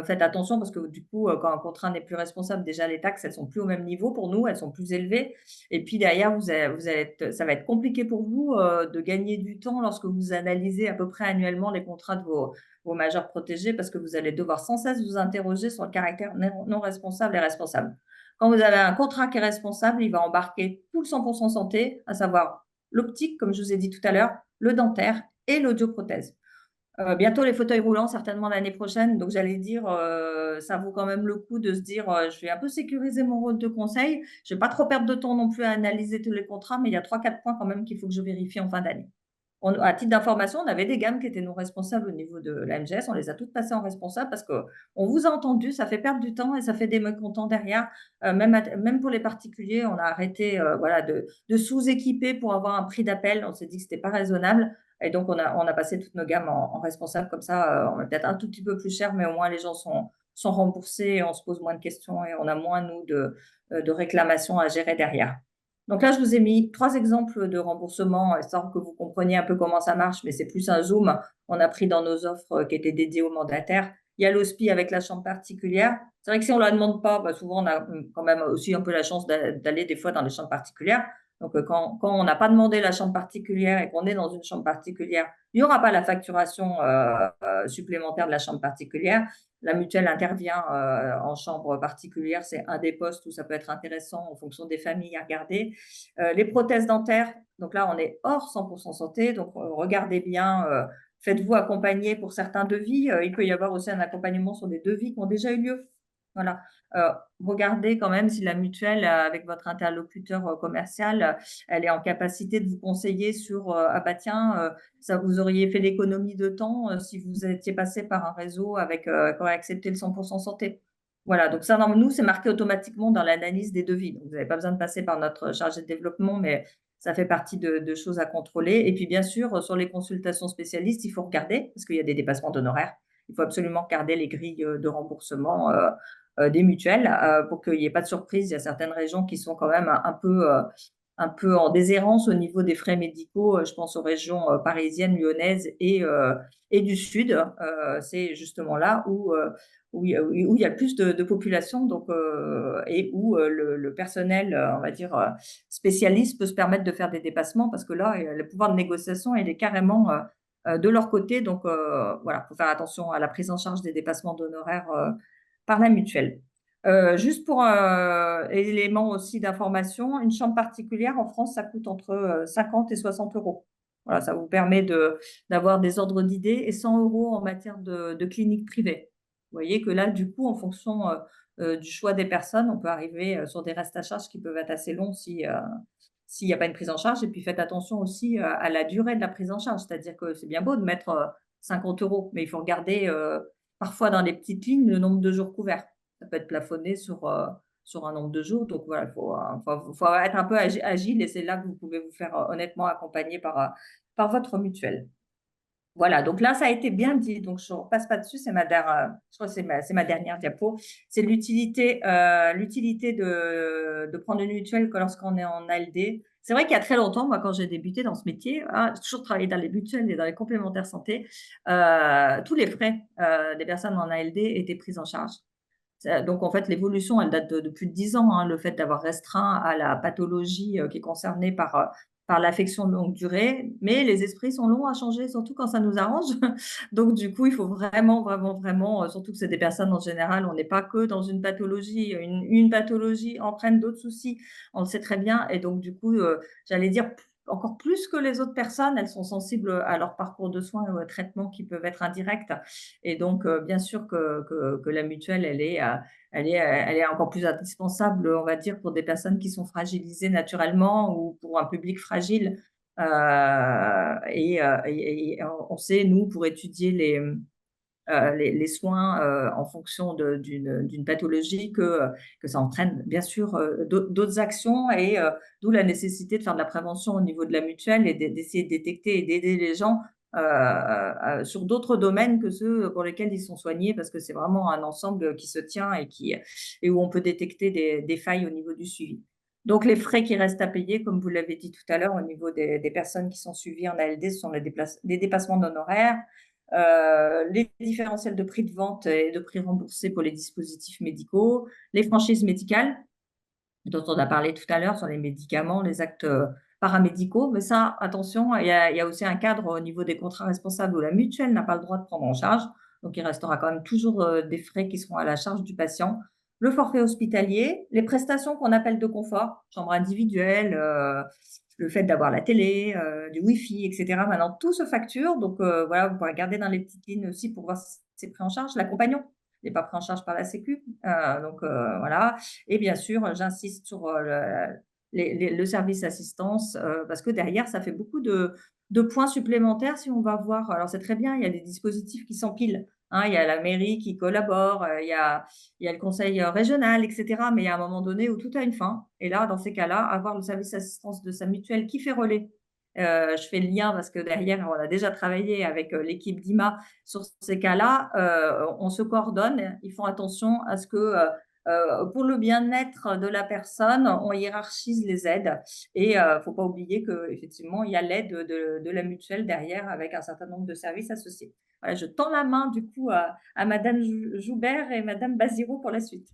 Faites attention parce que du coup, quand un contrat n'est plus responsable, déjà les taxes, elles sont plus au même niveau pour nous, elles sont plus élevées. Et puis derrière, ça va être compliqué pour vous de gagner du temps lorsque vous analysez à peu près annuellement les contrats de vos majeurs protégés parce que vous allez devoir sans cesse vous interroger sur le caractère non responsable et responsable. Quand vous avez un contrat qui est responsable, il va embarquer tout le 100% santé, à savoir l'optique, comme je vous ai dit tout à l'heure, le dentaire et l'audioprothèse. Bientôt les fauteuils roulants, certainement l'année prochaine. Donc, j'allais dire, ça vaut quand même le coup de se dire, je vais un peu sécuriser mon rôle de conseil. Je ne vais pas trop perdre de temps non plus à analyser tous les contrats, mais il y a 3-4 points quand même qu'il faut que je vérifie en fin d'année. À titre d'information, on avait des gammes qui étaient non responsables au niveau de la MGS. On les a toutes passées en responsable parce qu'on vous a entendu, ça fait perdre du temps et ça fait des mécontents derrière. Même pour les particuliers, on a arrêté de sous-équiper pour avoir un prix d'appel. On s'est dit que ce n'était pas raisonnable. Et donc, on a passé toutes nos gammes en responsable. Comme ça, on est peut-être un tout petit peu plus cher, mais au moins les gens sont remboursés et on se pose moins de questions et on a moins, nous, de réclamations à gérer derrière. Donc là, je vous ai mis 3 exemples de remboursement, histoire que vous compreniez un peu comment ça marche, mais c'est plus un zoom. On a pris dans nos offres qui étaient dédiées aux mandataires. Il y a l'HOSPI avec la chambre particulière. C'est vrai que si on ne la demande pas, souvent on a quand même aussi un peu la chance d'aller des fois dans les chambres particulières. Donc, quand on n'a pas demandé la chambre particulière et qu'on est dans une chambre particulière, il n'y aura pas la facturation supplémentaire de la chambre particulière. La mutuelle intervient en chambre particulière. C'est un des postes où ça peut être intéressant en fonction des familles à regarder. Les prothèses dentaires, donc là, on est hors 100% santé. Donc, regardez bien, faites-vous accompagner pour certains devis. Il peut y avoir aussi un accompagnement sur des devis qui ont déjà eu lieu. Voilà. Regardez quand même si la mutuelle, avec votre interlocuteur commercial, elle est en capacité de vous conseiller sur ça vous auriez fait l'économie de temps si vous étiez passé par un réseau qui aurait accepté le 100% santé. Voilà, donc ça, nous, c'est marqué automatiquement dans l'analyse des devis. Donc, vous n'avez pas besoin de passer par notre chargé de développement, mais ça fait partie de choses à contrôler. Et puis, bien sûr, sur les consultations spécialistes, il faut regarder, parce qu'il y a des dépassements d'honoraires. Il faut absolument regarder les grilles de remboursement des mutuelles pour qu'il n'y ait pas de surprise. Il y a certaines régions qui sont quand même un peu en déshérence au niveau des frais médicaux. Je pense aux régions parisiennes, lyonnaises et du sud. C'est justement là où il y a plus de population donc, et où le personnel, on va dire, spécialiste peut se permettre de faire des dépassements parce que là, le pouvoir de négociation, il est carrément de leur côté. Donc, voilà, il faut faire attention à la prise en charge des dépassements d'honoraires par la mutuelle. Juste pour élément aussi d'information, une chambre particulière en France, ça coûte entre 50 et 60 euros. Voilà, ça vous permet d'avoir des ordres d'idées et 100 euros en matière de clinique privée. Vous voyez que là, du coup, en fonction du choix des personnes, on peut arriver sur des restes à charge qui peuvent être assez longs s'il n'y a pas une prise en charge. Et puis, faites attention aussi à la durée de la prise en charge. C'est-à-dire que c'est bien beau de mettre 50 euros, mais il faut regarder parfois dans les petites lignes le nombre de jours couverts. Ça peut être plafonné sur un nombre de jours. Donc, voilà, il faut être un peu agile et c'est là que vous pouvez vous faire honnêtement accompagner par votre mutuelle. Voilà, donc là, ça a été bien dit. Donc, je ne repasse pas dessus. Je crois que c'est ma dernière diapo. C'est l'utilité de prendre une mutuelle que lorsqu'on est en ALD. C'est vrai qu'il y a très longtemps, moi, quand j'ai débuté dans ce métier, j'ai toujours travaillé dans les mutuelles et dans les complémentaires santé, tous les frais des personnes en ALD étaient pris en charge. Donc, en fait, l'évolution, elle date de plus de 10 ans. Le fait d'avoir restreint à la pathologie qui est concernée par l'affection de longue durée. Mais les esprits sont longs à changer, surtout quand ça nous arrange. Donc, du coup, il faut vraiment, vraiment, vraiment, surtout que c'est des personnes en général, on n'est pas que dans une pathologie. Une pathologie entraîne d'autres soucis, on le sait très bien. Et donc, du coup, j'allais dire, encore plus que les autres personnes, elles sont sensibles à leur parcours de soins et aux traitements qui peuvent être indirects. Et donc, bien sûr que la mutuelle, elle est encore plus indispensable, on va dire, pour des personnes qui sont fragilisées naturellement ou pour un public fragile. Et on sait, nous, pour étudier les soins en fonction d'une pathologie, que ça entraîne bien sûr d'autres actions et d'où la nécessité de faire de la prévention au niveau de la mutuelle et d'essayer de détecter et d'aider les gens sur d'autres domaines que ceux pour lesquels ils sont soignés, parce que c'est vraiment un ensemble qui se tient et où on peut détecter des failles au niveau du suivi. Donc, les frais qui restent à payer, comme vous l'avez dit tout à l'heure, au niveau des personnes qui sont suivies en ALD, ce sont les dépassements d'honoraires, les différentiels de prix de vente et de prix remboursés pour les dispositifs médicaux, les franchises médicales, dont on a parlé tout à l'heure sur les médicaments, les actes paramédicaux. Mais ça, attention, il y a aussi un cadre au niveau des contrats responsables où la mutuelle n'a pas le droit de prendre en charge. Donc, il restera quand même toujours des frais qui seront à la charge du patient. Le forfait hospitalier, les prestations qu'on appelle de confort, chambre individuelle, le fait d'avoir la télé, du Wi-Fi, etc. Maintenant, tout se facture. Donc, voilà, vous pourrez regarder dans les petites lignes aussi pour voir si c'est pris en charge. L'accompagnant n'est pas pris en charge par la Sécu. Donc, voilà. Et bien sûr, j'insiste sur le service assistance parce que derrière, ça fait beaucoup de points supplémentaires si on va voir. Alors, c'est très bien, il y a des dispositifs qui s'empilent. Il y a la mairie qui collabore, il y a le conseil régional, etc. Mais il y a un moment donné où tout a une fin. Et là, dans ces cas-là, avoir le service assistance de sa mutuelle qui fait relais. Je fais le lien parce que derrière, on a déjà travaillé avec l'équipe d'IMA sur ces cas-là. On se coordonne. Ils font attention à ce que pour le bien-être de la personne, on hiérarchise les aides. Et il ne faut pas oublier qu'effectivement, il y a l'aide de la mutuelle derrière avec un certain nombre de services associés. Voilà, je tends la main du coup à Madame Joubert et Madame Baziro pour la suite.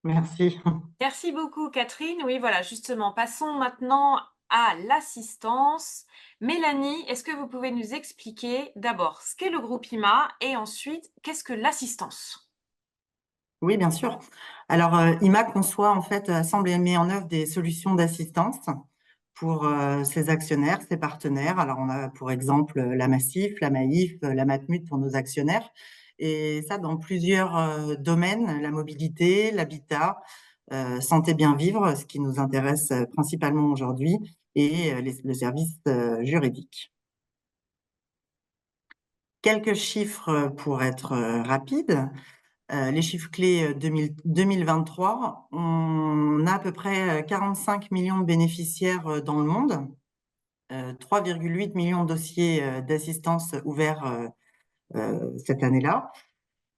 Merci. Merci beaucoup, Catherine. Oui, voilà, justement, passons maintenant à l'assistance. Mélanie, est-ce que vous pouvez nous expliquer d'abord ce qu'est le groupe IMA et ensuite qu'est-ce que l'assistance? Oui, bien sûr. Alors, IMA conçoit, en fait, assemble et met en œuvre des solutions d'assistance pour ses actionnaires, ses partenaires. Alors, on a, pour exemple, la Massif, la Maïf, la Matmut pour nos actionnaires. Et ça, dans plusieurs domaines, la mobilité, l'habitat, santé bien vivre, ce qui nous intéresse principalement aujourd'hui, et le service juridique. Quelques chiffres pour être rapide. Les chiffres clés 2023, on a à peu près 45 millions de bénéficiaires dans le monde, 3,8 millions de dossiers d'assistance ouverts cette année-là,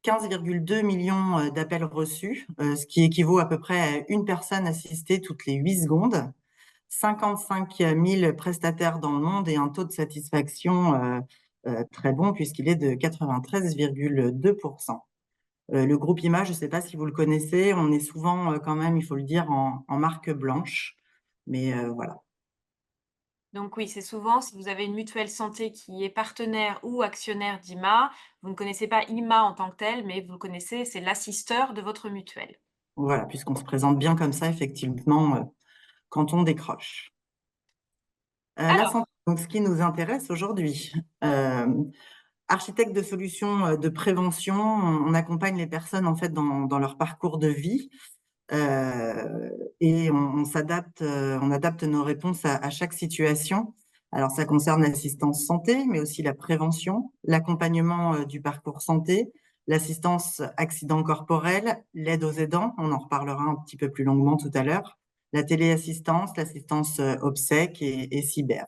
15,2 millions d'appels reçus, ce qui équivaut à peu près à une personne assistée toutes les 8 secondes, 55 000 prestataires dans le monde et un taux de satisfaction très bon puisqu'il est de 93,2%. Le groupe IMA, je ne sais pas si vous le connaissez, on est souvent quand même, il faut le dire, en marque blanche, mais voilà. Donc oui, c'est souvent, si vous avez une mutuelle santé qui est partenaire ou actionnaire d'IMA, vous ne connaissez pas IMA en tant que tel, mais vous le connaissez, c'est l'assisteur de votre mutuelle. Voilà, puisqu'on se présente bien comme ça, effectivement, quand on décroche. La Alors, santé, donc ce qui nous intéresse aujourd'hui. Architecte de solutions de prévention, on accompagne les personnes en fait dans leur parcours de vie et on s'adapte, on adapte nos réponses à chaque situation. Alors ça concerne l'assistance santé, mais aussi la prévention, l'accompagnement du parcours santé, l'assistance accident corporel, l'aide aux aidants, on en reparlera un petit peu plus longuement tout à l'heure, la téléassistance, l'assistance obsèques et cyber.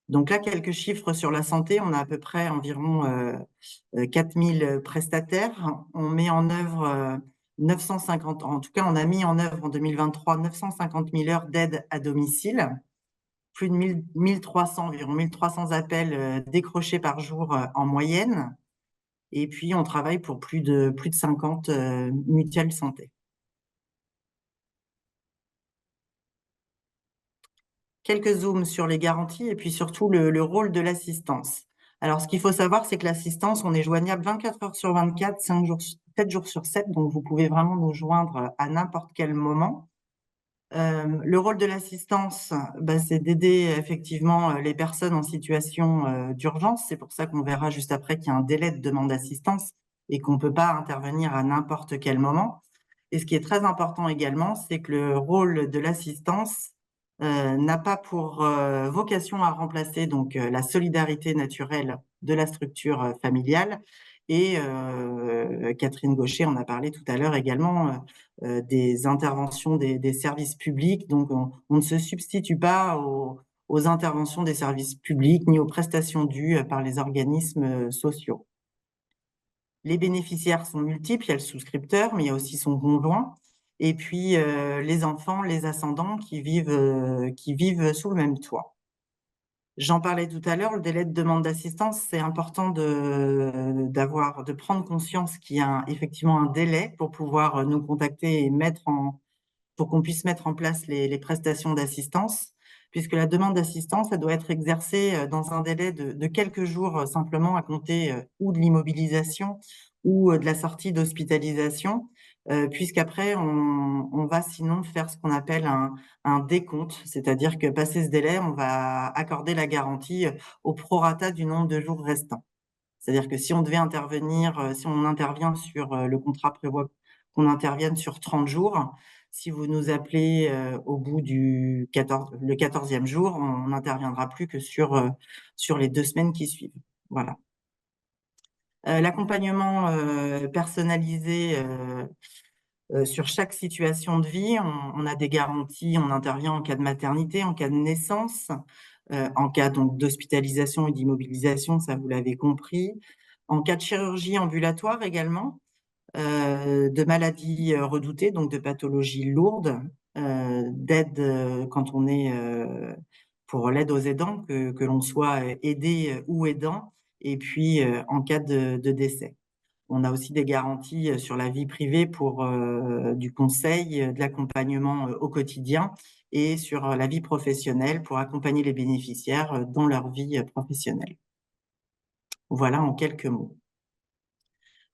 Donc là, quelques chiffres sur la santé. On a à peu près environ 4000 prestataires. On met en œuvre 950, en tout cas, on a mis en œuvre en 2023 950 000 heures d'aide à domicile, plus de 1300, environ 1300 appels décrochés par jour en moyenne. Et puis, on travaille pour plus de 50 mutuelles santé. Quelques zooms sur les garanties et puis surtout le rôle de l'assistance. Alors, ce qu'il faut savoir, c'est que l'assistance, on est joignable 24 heures sur 24, 7 jours sur 7, donc vous pouvez vraiment nous joindre à n'importe quel moment. Le rôle de l'assistance, c'est d'aider effectivement les personnes en situation d'urgence. C'est pour ça qu'on verra juste après qu'il y a un délai de demande d'assistance et qu'on ne peut pas intervenir à n'importe quel moment. Et ce qui est très important également, c'est que le rôle de l'assistance n'a pas pour vocation à remplacer donc la solidarité naturelle de la structure familiale. Et Catherine Gaucher en a parlé tout à l'heure également des interventions des services publics. Donc, on ne se substitue pas aux interventions des services publics ni aux prestations dues par les organismes sociaux. Les bénéficiaires sont multiples, il y a le souscripteur, mais il y a aussi son conjoint. Et puis, les enfants, les ascendants qui vivent sous le même toit. J'en parlais tout à l'heure, le délai de demande d'assistance, c'est important de prendre conscience qu'il y a effectivement un délai pour pouvoir nous contacter et pour qu'on puisse mettre en place les prestations d'assistance, puisque la demande d'assistance, elle doit être exercée dans un délai de quelques jours simplement à compter ou de l'immobilisation ou de la sortie d'hospitalisation, puisqu'après, on va sinon faire ce qu'on appelle un décompte, c'est-à-dire que passé ce délai, on va accorder la garantie au prorata du nombre de jours restants. C'est-à-dire que si on devait intervenir, si on intervient sur le contrat prévoit qu'on intervienne sur 30 jours, si vous nous appelez au bout le 14e jour, on n'interviendra plus que sur les 2 semaines qui suivent. Voilà. L'accompagnement personnalisé sur chaque situation de vie, on a des garanties, on intervient en cas de maternité, en cas de naissance, en cas donc d'hospitalisation et d'immobilisation, ça vous l'avez compris, en cas de chirurgie ambulatoire également, de maladies redoutées, donc de pathologies lourdes, d'aide quand on est pour l'aide aux aidants, que l'on soit aidé ou aidant, et puis en cas de décès. On a aussi des garanties sur la vie privée pour du conseil, de l'accompagnement au quotidien et sur la vie professionnelle pour accompagner les bénéficiaires dans leur vie professionnelle. Voilà en quelques mots.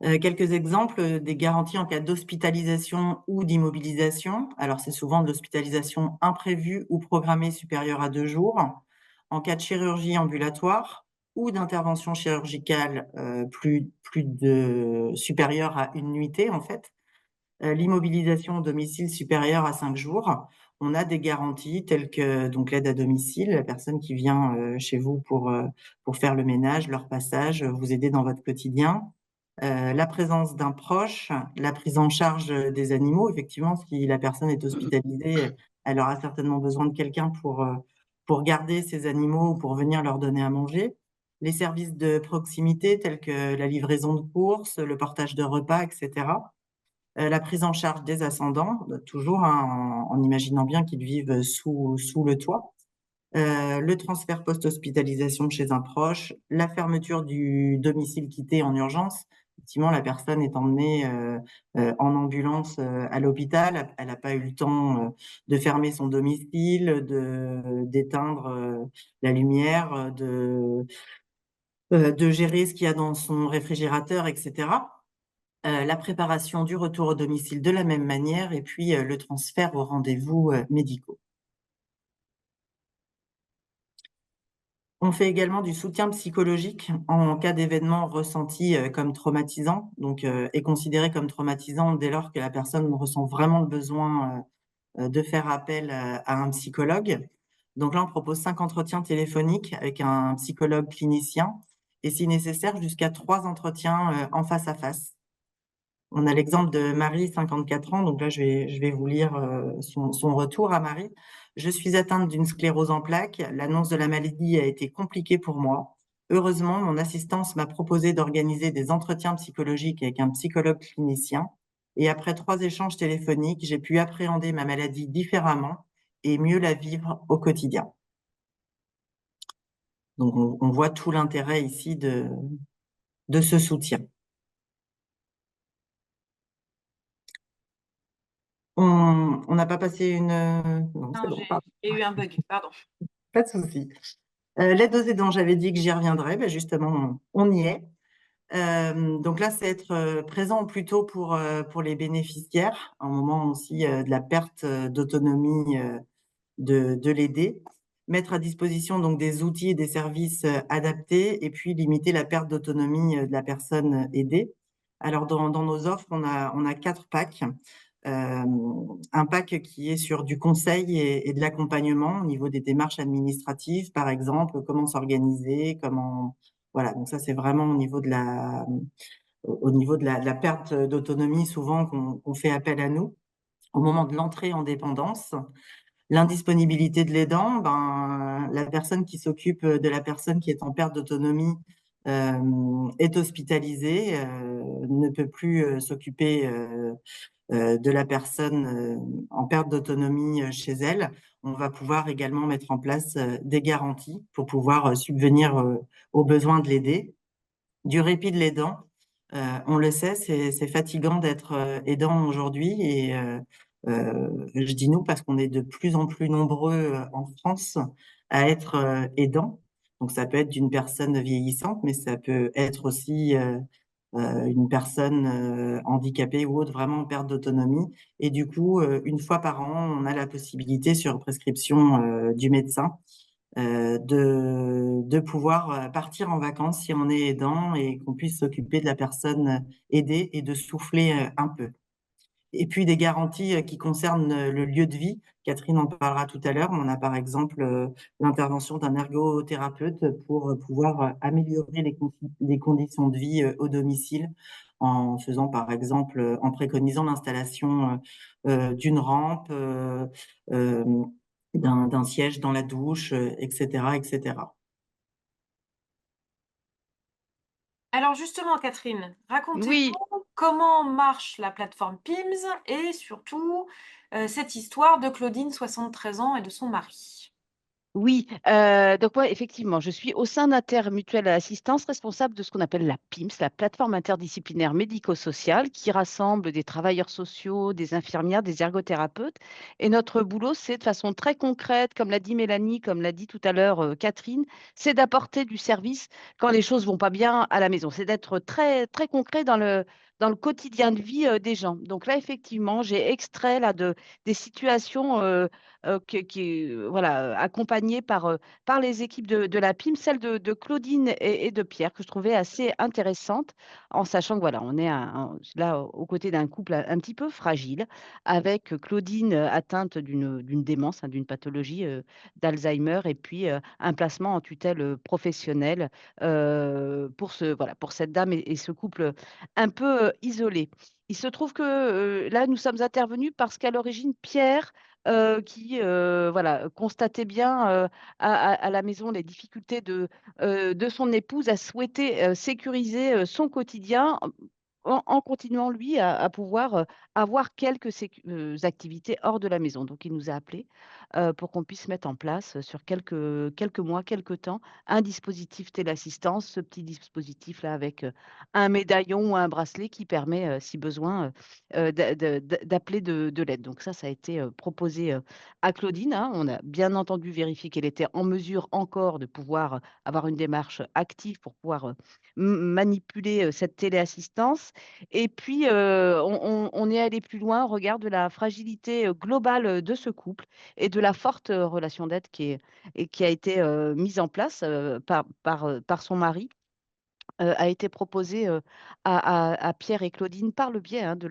Quelques exemples des garanties en cas d'hospitalisation ou d'immobilisation. Alors, c'est souvent de l'hospitalisation imprévue ou programmée supérieure à 2 jours. En cas de chirurgie ambulatoire ou d'intervention chirurgicale supérieure à une nuitée, en fait. L'immobilisation au domicile supérieure à 5 jours. On a des garanties telles que donc l'aide à domicile, la personne qui vient chez vous pour faire le ménage, leur passage, vous aider dans votre quotidien. La présence d'un proche, la prise en charge des animaux. Effectivement, si la personne est hospitalisée, elle aura certainement besoin de quelqu'un pour garder ces animaux ou pour venir leur donner à manger. Les services de proximité tels que la livraison de courses, le portage de repas, etc. La prise en charge des ascendants, toujours hein, en imaginant bien qu'ils vivent sous le toit. Le transfert post-hospitalisation chez un proche, la fermeture du domicile quitté en urgence. Effectivement, la personne est emmenée en ambulance à l'hôpital. Elle n'a pas eu le temps de fermer son domicile, d'éteindre la lumière, de gérer ce qu'il y a dans son réfrigérateur, etc. La préparation du retour au domicile de la même manière et puis le transfert aux rendez-vous médicaux. On fait également du soutien psychologique en cas d'événement ressenti comme traumatisant, donc est considéré comme traumatisant dès lors que la personne ressent vraiment le besoin de faire appel à un psychologue. Donc là, on propose 5 entretiens téléphoniques avec un psychologue clinicien et si nécessaire jusqu'à 3 entretiens en face à face. On a l'exemple de Marie, 54 ans, donc là je vais vous lire son retour à Marie. Je suis atteinte d'une sclérose en plaques. L'annonce de la maladie a été compliquée pour moi. Heureusement, mon assistance m'a proposé d'organiser des entretiens psychologiques avec un psychologue clinicien. Et après 3 échanges téléphoniques, j'ai pu appréhender ma maladie différemment et mieux la vivre au quotidien. Donc on voit tout l'intérêt ici de ce soutien. On n'a pas passé une... Non, c'est Non, bon, pardon. j'ai eu un bug, pardon. Pas de souci. L'aide aux aidants, j'avais dit que j'y reviendrai. Ben justement, on y est. Donc là, c'est être présent plutôt pour les bénéficiaires, au moment aussi de la perte d'autonomie de l'aider. Mettre à disposition donc des outils et des services adaptés et puis limiter la perte d'autonomie de la personne aidée. Alors, dans nos offres, on a 4 packs. Un pack qui est sur du conseil et de l'accompagnement au niveau des démarches administratives, par exemple, comment s'organiser, comment... Voilà, donc ça, c'est vraiment au niveau de la perte d'autonomie, souvent qu'on fait appel à nous. Au moment de l'entrée en dépendance, l'indisponibilité de l'aidant, ben, la personne qui s'occupe de la personne qui est en perte d'autonomie est hospitalisée, ne peut plus s'occuper de la personne en perte d'autonomie chez elle. On va pouvoir également mettre en place des garanties pour pouvoir subvenir aux besoins de l'aider. Du répit de l'aidant, on le sait, c'est fatigant d'être aidant aujourd'hui et je dis nous parce qu'on est de plus en plus nombreux en France à être aidant. Donc ça peut être d'une personne vieillissante, mais ça peut être aussi une personne handicapée ou autre, vraiment en perte d'autonomie. Et du coup, une fois par an, on a la possibilité, sur prescription du médecin, de pouvoir partir en vacances si on est aidant et qu'on puisse s'occuper de la personne aidée et de souffler un peu. Et puis des garanties qui concernent le lieu de vie. Catherine en parlera tout à l'heure. On a par exemple l'intervention d'un ergothérapeute pour pouvoir améliorer les conditions de vie au domicile en faisant par exemple, en préconisant l'installation d'une rampe, d'un siège dans la douche, etc., etc. Alors justement, Catherine, Oui, racontez-nous comment marche la plateforme PIMS et surtout cette histoire de Claudine, 73 ans, et de son mari. oui. Donc moi, effectivement, je suis au sein d'Intermutuelle Assistance, responsable de ce qu'on appelle la PIMS, la plateforme interdisciplinaire médico-sociale, qui rassemble des travailleurs sociaux, des infirmières, des ergothérapeutes. Et notre boulot, c'est de façon très concrète, comme l'a dit Mélanie, comme l'a dit tout à l'heure Catherine, c'est d'apporter du service quand les choses vont pas bien à la maison. C'est d'être très, très concret dans le quotidien de vie des gens. Donc là, effectivement, j'ai extrait là, des situations voilà, accompagnées par les équipes de la PIM, celle de Claudine et de Pierre, que je trouvais assez intéressante, en sachant que voilà, on est là aux côtés d'un couple un petit peu fragile, avec Claudine atteinte d'une démence, hein, d'une pathologie d'Alzheimer, et puis un placement en tutelle professionnelle voilà, pour cette dame et ce couple un peu isolé. Il se trouve que là, nous sommes intervenus parce qu'à l'origine, Pierre, qui voilà, constatait bien à la maison les difficultés de son épouse, a souhaité sécuriser son quotidien en continuant, lui, à pouvoir avoir quelques activités hors de la maison. Donc, il nous a appelés pour qu'on puisse mettre en place sur quelques mois, quelques temps, un dispositif téléassistance, ce petit dispositif-là avec un médaillon ou un bracelet qui permet, si besoin, d'appeler de l'aide. Donc ça a été proposé à Claudine, hein. On a bien entendu vérifié qu'elle était en mesure encore de pouvoir avoir une démarche active pour pouvoir manipuler cette téléassistance. Et puis, on est allé plus loin au regard de la fragilité globale de ce couple et de la forte relation d'aide qui a été mise en place par son mari, a été proposé à Pierre et Claudine par le biais, hein, de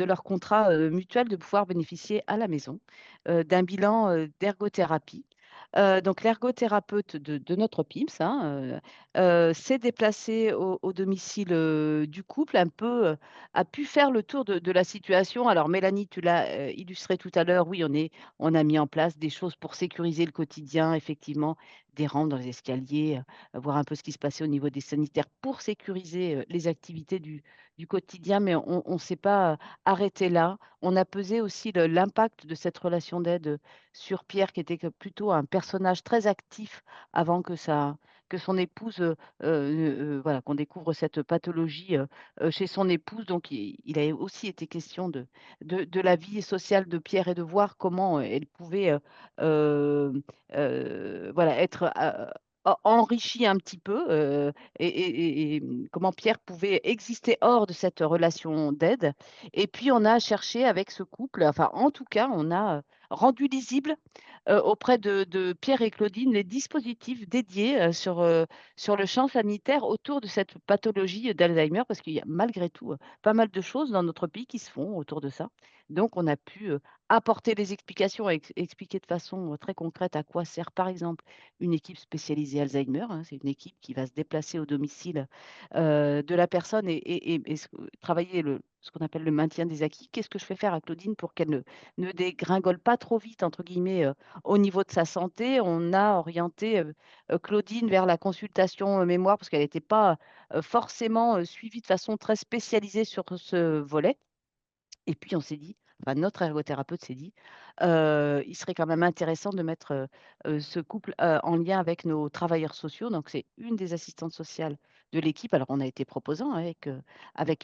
leur contrat mutuel, de pouvoir bénéficier à la maison d'un bilan d'ergothérapie. Donc l'ergothérapeute de notre PIMS, hein, s'est déplacé au domicile du couple, un peu a pu faire le tour de la situation. Alors Mélanie, tu l'as illustré tout à l'heure, oui, on a mis en place des choses pour sécuriser le quotidien, effectivement, des rampes dans les escaliers, voir un peu ce qui se passait au niveau des sanitaires pour sécuriser les activités du quotidien, mais on ne s'est pas arrêté là. On a pesé aussi l'impact de cette relation d'aide sur Pierre, qui était plutôt un personnage très actif avant que son épouse, voilà, qu'on découvre cette pathologie chez son épouse. Donc, il a aussi été question de la vie sociale de Pierre et de voir comment elle pouvait voilà, être enrichie un petit peu et comment Pierre pouvait exister hors de cette relation d'aide. Et puis, on a cherché avec ce couple, enfin, en tout cas, on a rendu lisible auprès de Pierre et Claudine les dispositifs dédiés sur le champ sanitaire autour de cette pathologie d'Alzheimer, parce qu'il y a malgré tout pas mal de choses dans notre pays qui se font autour de ça. Donc, on a pu apporter des explications et expliquer de façon très concrète à quoi sert, par exemple, une équipe spécialisée Alzheimer, hein. C'est une équipe qui va se déplacer au domicile de la personne et travailler ce qu'on appelle le maintien des acquis. Qu'est-ce que je fais faire à Claudine pour qu'elle ne dégringole pas trop vite, entre guillemets, au niveau de sa santé? On a orienté Claudine vers la consultation mémoire parce qu'elle n'était pas forcément suivie de façon très spécialisée sur ce volet. Et puis on s'est dit, enfin notre ergothérapeute s'est dit, il serait quand même intéressant de mettre, ce couple, en lien avec nos travailleurs sociaux. Donc c'est une des assistantes sociales de l'équipe. Alors on a été proposant avec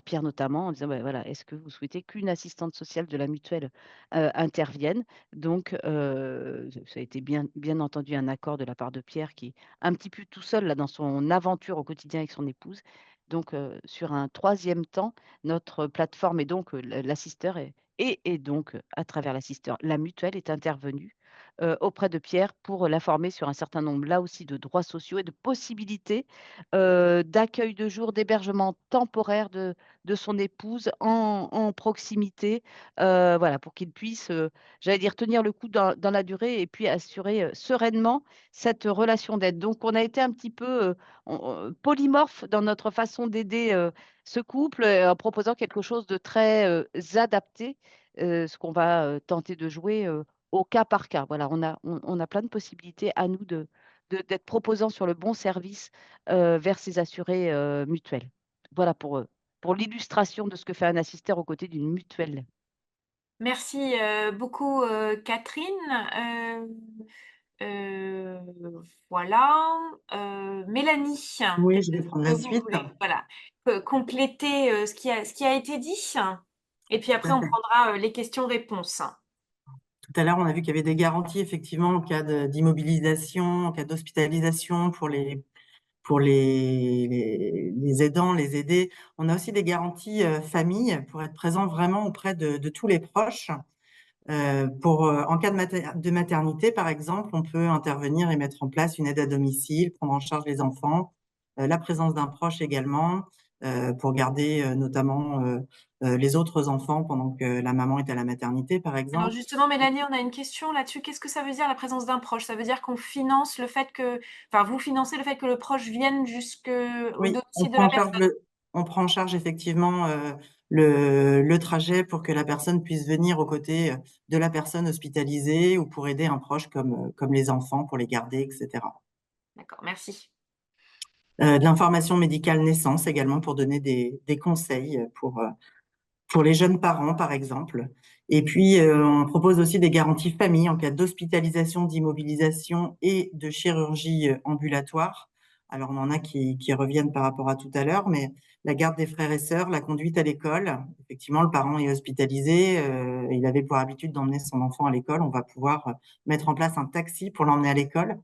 Pierre notamment en disant: «Bah, voilà, est-ce que vous souhaitez qu'une assistante sociale de la mutuelle, intervienne?» Donc ça a été bien entendu un accord de la part de Pierre qui est un petit peu tout seul là dans son aventure au quotidien avec son épouse. Donc sur un troisième temps, notre plateforme et donc l'assisteur et donc à travers l'assisteur, la mutuelle est intervenue auprès de Pierre pour l'informer sur un certain nombre, là aussi, de droits sociaux et de possibilités d'accueil de jour, d'hébergement temporaire de son épouse en proximité, voilà, pour qu'il puisse, j'allais dire, tenir le coup dans la durée et puis assurer sereinement cette relation d'aide. Donc on a été un petit peu polymorphe dans notre façon d'aider ce couple, en proposant quelque chose de très, adapté, ce qu'on va, tenter de jouer, au cas par cas. Voilà, on a plein de possibilités à nous d'être proposants sur le bon service, vers ces assurés, mutuels. Voilà pour l'illustration de ce que fait un assisteur aux côtés d'une mutuelle. Merci beaucoup, Catherine. Euh, voilà. Mélanie, Oui, peut-être je vais prendre que la vous suite. voulez voilà, compléter ce qui a été dit. Et puis Tout après, à on fait. prendra les questions-réponses. Tout à l'heure, on a vu qu'il y avait des garanties, effectivement, en cas d'immobilisation, en cas d'hospitalisation pour les aidants, les aidés. On a aussi des garanties famille pour être présent vraiment auprès de tous les proches. En cas de maternité, par exemple, on peut intervenir et mettre en place une aide à domicile, prendre en charge les enfants, la présence d'un proche également, pour garder notamment les autres enfants pendant que la maman est à la maternité, par Alors exemple. justement, Mélanie, on a une question là-dessus. Qu'est-ce que ça veut dire la présence d'un proche? Ça veut dire qu'on finance le fait que, enfin, vous financez le fait que le proche vienne jusqu'au Oui, domicile de la personne. on prend en charge effectivement le trajet pour que la personne puisse venir aux côtés de la personne hospitalisée ou pour aider un proche comme les enfants, pour les garder, etc. D'accord, merci. De l'information médicale naissance également pour donner des conseils pour les jeunes parents, par exemple. Et puis, on propose aussi des garanties famille en cas d'hospitalisation, d'immobilisation et de chirurgie ambulatoire. Alors, on en a qui reviennent par rapport à tout à l'heure, mais la garde des frères et sœurs, la conduite à l'école. Effectivement, le parent est hospitalisé, il avait pour habitude d'emmener son enfant à l'école. On va pouvoir mettre en place un taxi pour l'emmener à l'école.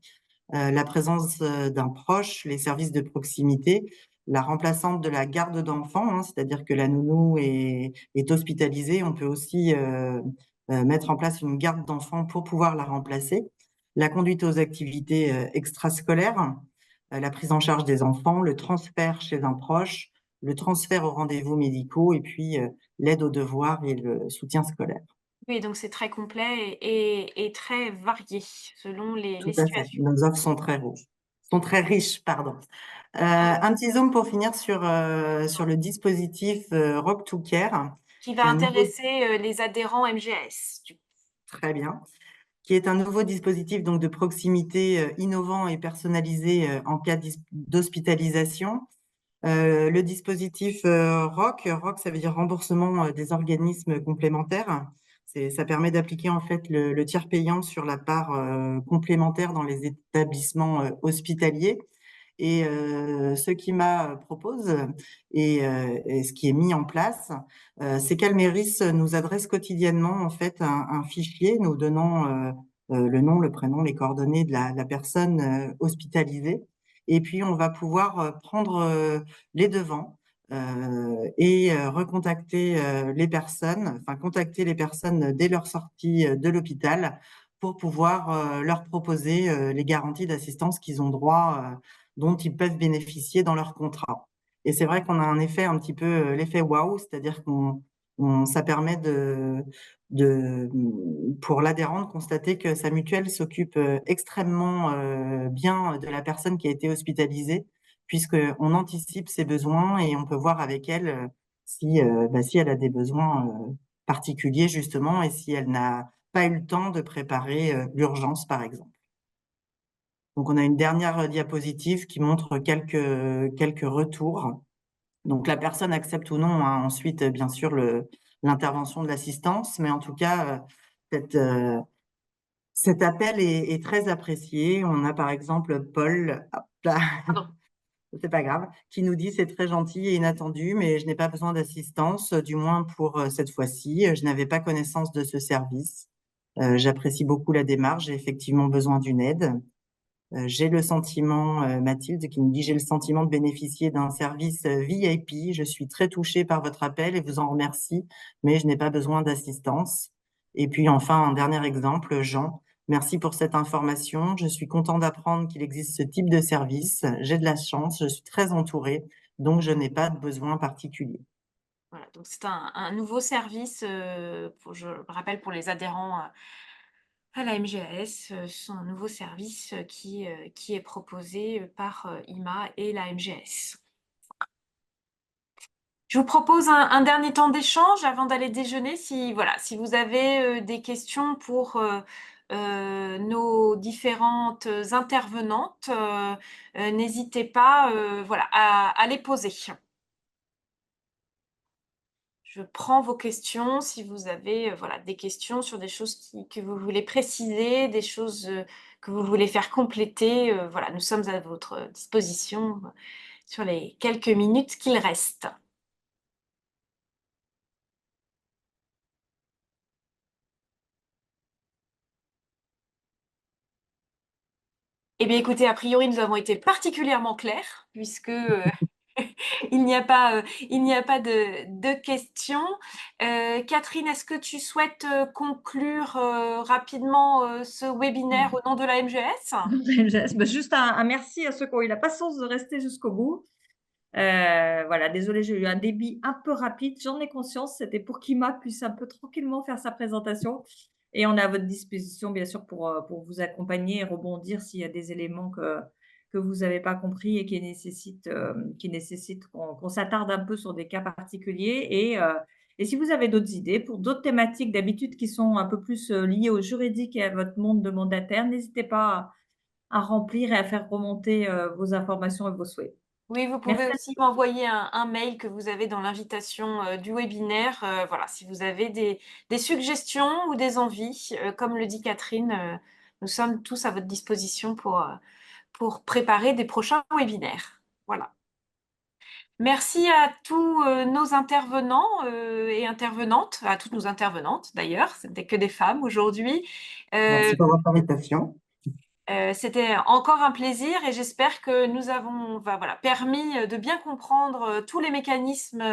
La présence d'un proche, les services de proximité, la remplaçante de la garde d'enfants, hein, c'est-à-dire que la nounou est hospitalisée, on peut aussi mettre en place une garde d'enfants pour pouvoir la remplacer. La conduite aux activités extrascolaires, la prise en charge des enfants, le transfert chez un proche, le transfert aux rendez-vous médicaux et puis l'aide aux devoirs et le soutien scolaire. Oui, donc c'est très complet et très varié selon Tout les à fait. situations. Nos offres sont très riches, pardon. Un petit zoom pour finir sur le dispositif Rock to Care, Qui qui va est un nouveau, intéresser les adhérents MGS. très bien, qui est un nouveau dispositif donc de proximité innovant et personnalisé en cas d'hospitalisation. Le dispositif ROC, ça veut dire remboursement des organismes complémentaires. Ça permet d'appliquer en fait le tiers payant sur la part complémentaire dans les établissements hospitaliers. Et ce qu'IMA propose et ce qui est mis en place, c'est qu'Alméris nous adresse quotidiennement en fait un fichier nous donnant le nom, le prénom, les coordonnées de la personne hospitalisée. Et puis on va pouvoir prendre les devants et recontacter les personnes, enfin contacter les personnes dès leur sortie de l'hôpital pour pouvoir leur proposer les garanties d'assistance qu'ils ont droit dont ils peuvent bénéficier dans leur contrat. Et c'est vrai qu'on a un effet un petit peu l'effet waouh, c'est-à-dire ça permet de pour l'adhérent de constater que sa mutuelle s'occupe extrêmement bien de la personne qui a été hospitalisée, puisqu'on anticipe ses besoins et on peut voir avec elle si elle a des besoins particuliers justement et si elle n'a pas eu le temps de préparer l'urgence, par exemple. Donc, on a une dernière diapositive qui montre quelques retours. Donc, la personne accepte ou non hein, ensuite, bien sûr, l'intervention de l'assistance, mais en tout cas, cet appel est très apprécié. On a par exemple Paul, hop là, Pardon. c'est pas grave, qui nous dit c'est très gentil et inattendu, mais je n'ai pas besoin d'assistance, du moins pour cette fois-ci. Je n'avais pas connaissance de ce service. J'apprécie beaucoup la démarche. J'ai effectivement besoin d'une aide. J'ai le sentiment, Mathilde qui nous dit: «J'ai le sentiment de bénéficier d'un service, VIP. Je suis très touchée par votre appel et vous en remercie, mais je n'ai pas besoin d'assistance». Et puis enfin, un dernier exemple, Jean: «Merci pour cette information. Je suis content d'apprendre qu'il existe ce type de service. J'ai de la chance, je suis très entouré, donc je n'ai pas de besoin particulier». Voilà, donc c'est un nouveau service, je le rappelle pour les adhérents à la MGAS, c'est un nouveau service qui est proposé par IMA et la MGS. Je vous propose un dernier temps d'échange avant d'aller déjeuner. Si, voilà, si vous avez des questions pour nos différentes intervenantes, n'hésitez pas voilà, à les poser. Je prends vos questions si vous avez voilà, des questions sur des choses que vous voulez préciser, des choses que vous voulez faire compléter. Voilà, nous sommes à votre disposition sur les quelques minutes qu'il reste. Eh bien, écoutez, a priori, nous avons été particulièrement clairs, puisque il n'y a pas, de questions. Catherine, est-ce que tu souhaites conclure rapidement ce webinaire au nom de la MGS? Juste un merci à ceux qui ont eu la patience de rester jusqu'au bout. Voilà, désolée, j'ai eu un débit un peu rapide, j'en ai conscience, c'était pour qu'Ima puisse un peu tranquillement faire sa présentation. Et on est à votre disposition, bien sûr, pour vous accompagner et rebondir s'il y a des éléments que vous n'avez pas compris et qui nécessitent qu'on s'attarde un peu sur des cas particuliers. Et si vous avez d'autres idées pour d'autres thématiques d'habitude qui sont un peu plus liées au juridique et à votre monde de mandataire, n'hésitez pas à remplir et à faire remonter vos informations et vos souhaits. Oui, vous Merci. pouvez aussi m'envoyer un mail que vous avez dans l'invitation du webinaire. Voilà, si vous avez des suggestions ou des envies, comme le dit Catherine, nous sommes tous à votre disposition pour préparer des prochains webinaires. Voilà. Merci à tous nos intervenants et intervenantes, à toutes nos intervenantes d'ailleurs, ce n'était que des femmes aujourd'hui. Merci pour votre invitation. C'était encore un plaisir et j'espère que nous avons permis de bien comprendre tous les mécanismes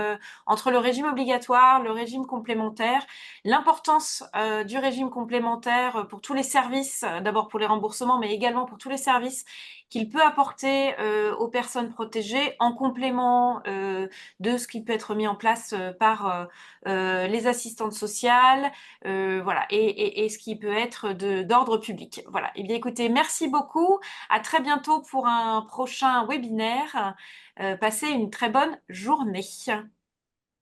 entre le régime obligatoire, le régime complémentaire, l'importance du régime complémentaire pour tous les services, d'abord pour les remboursements, mais également pour tous les services qu'il peut apporter aux personnes protégées en complément de ce qui peut être mis en place par les assistantes sociales, voilà, et ce qui peut être d'ordre public. Voilà. Eh bien, écoutez, merci beaucoup. À très bientôt pour un prochain webinaire. Passez une très bonne journée.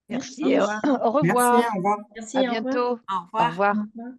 Merci Merci. et au Merci, revoir. au revoir. Merci, À au revoir. bientôt. Au Au revoir. revoir. Au revoir.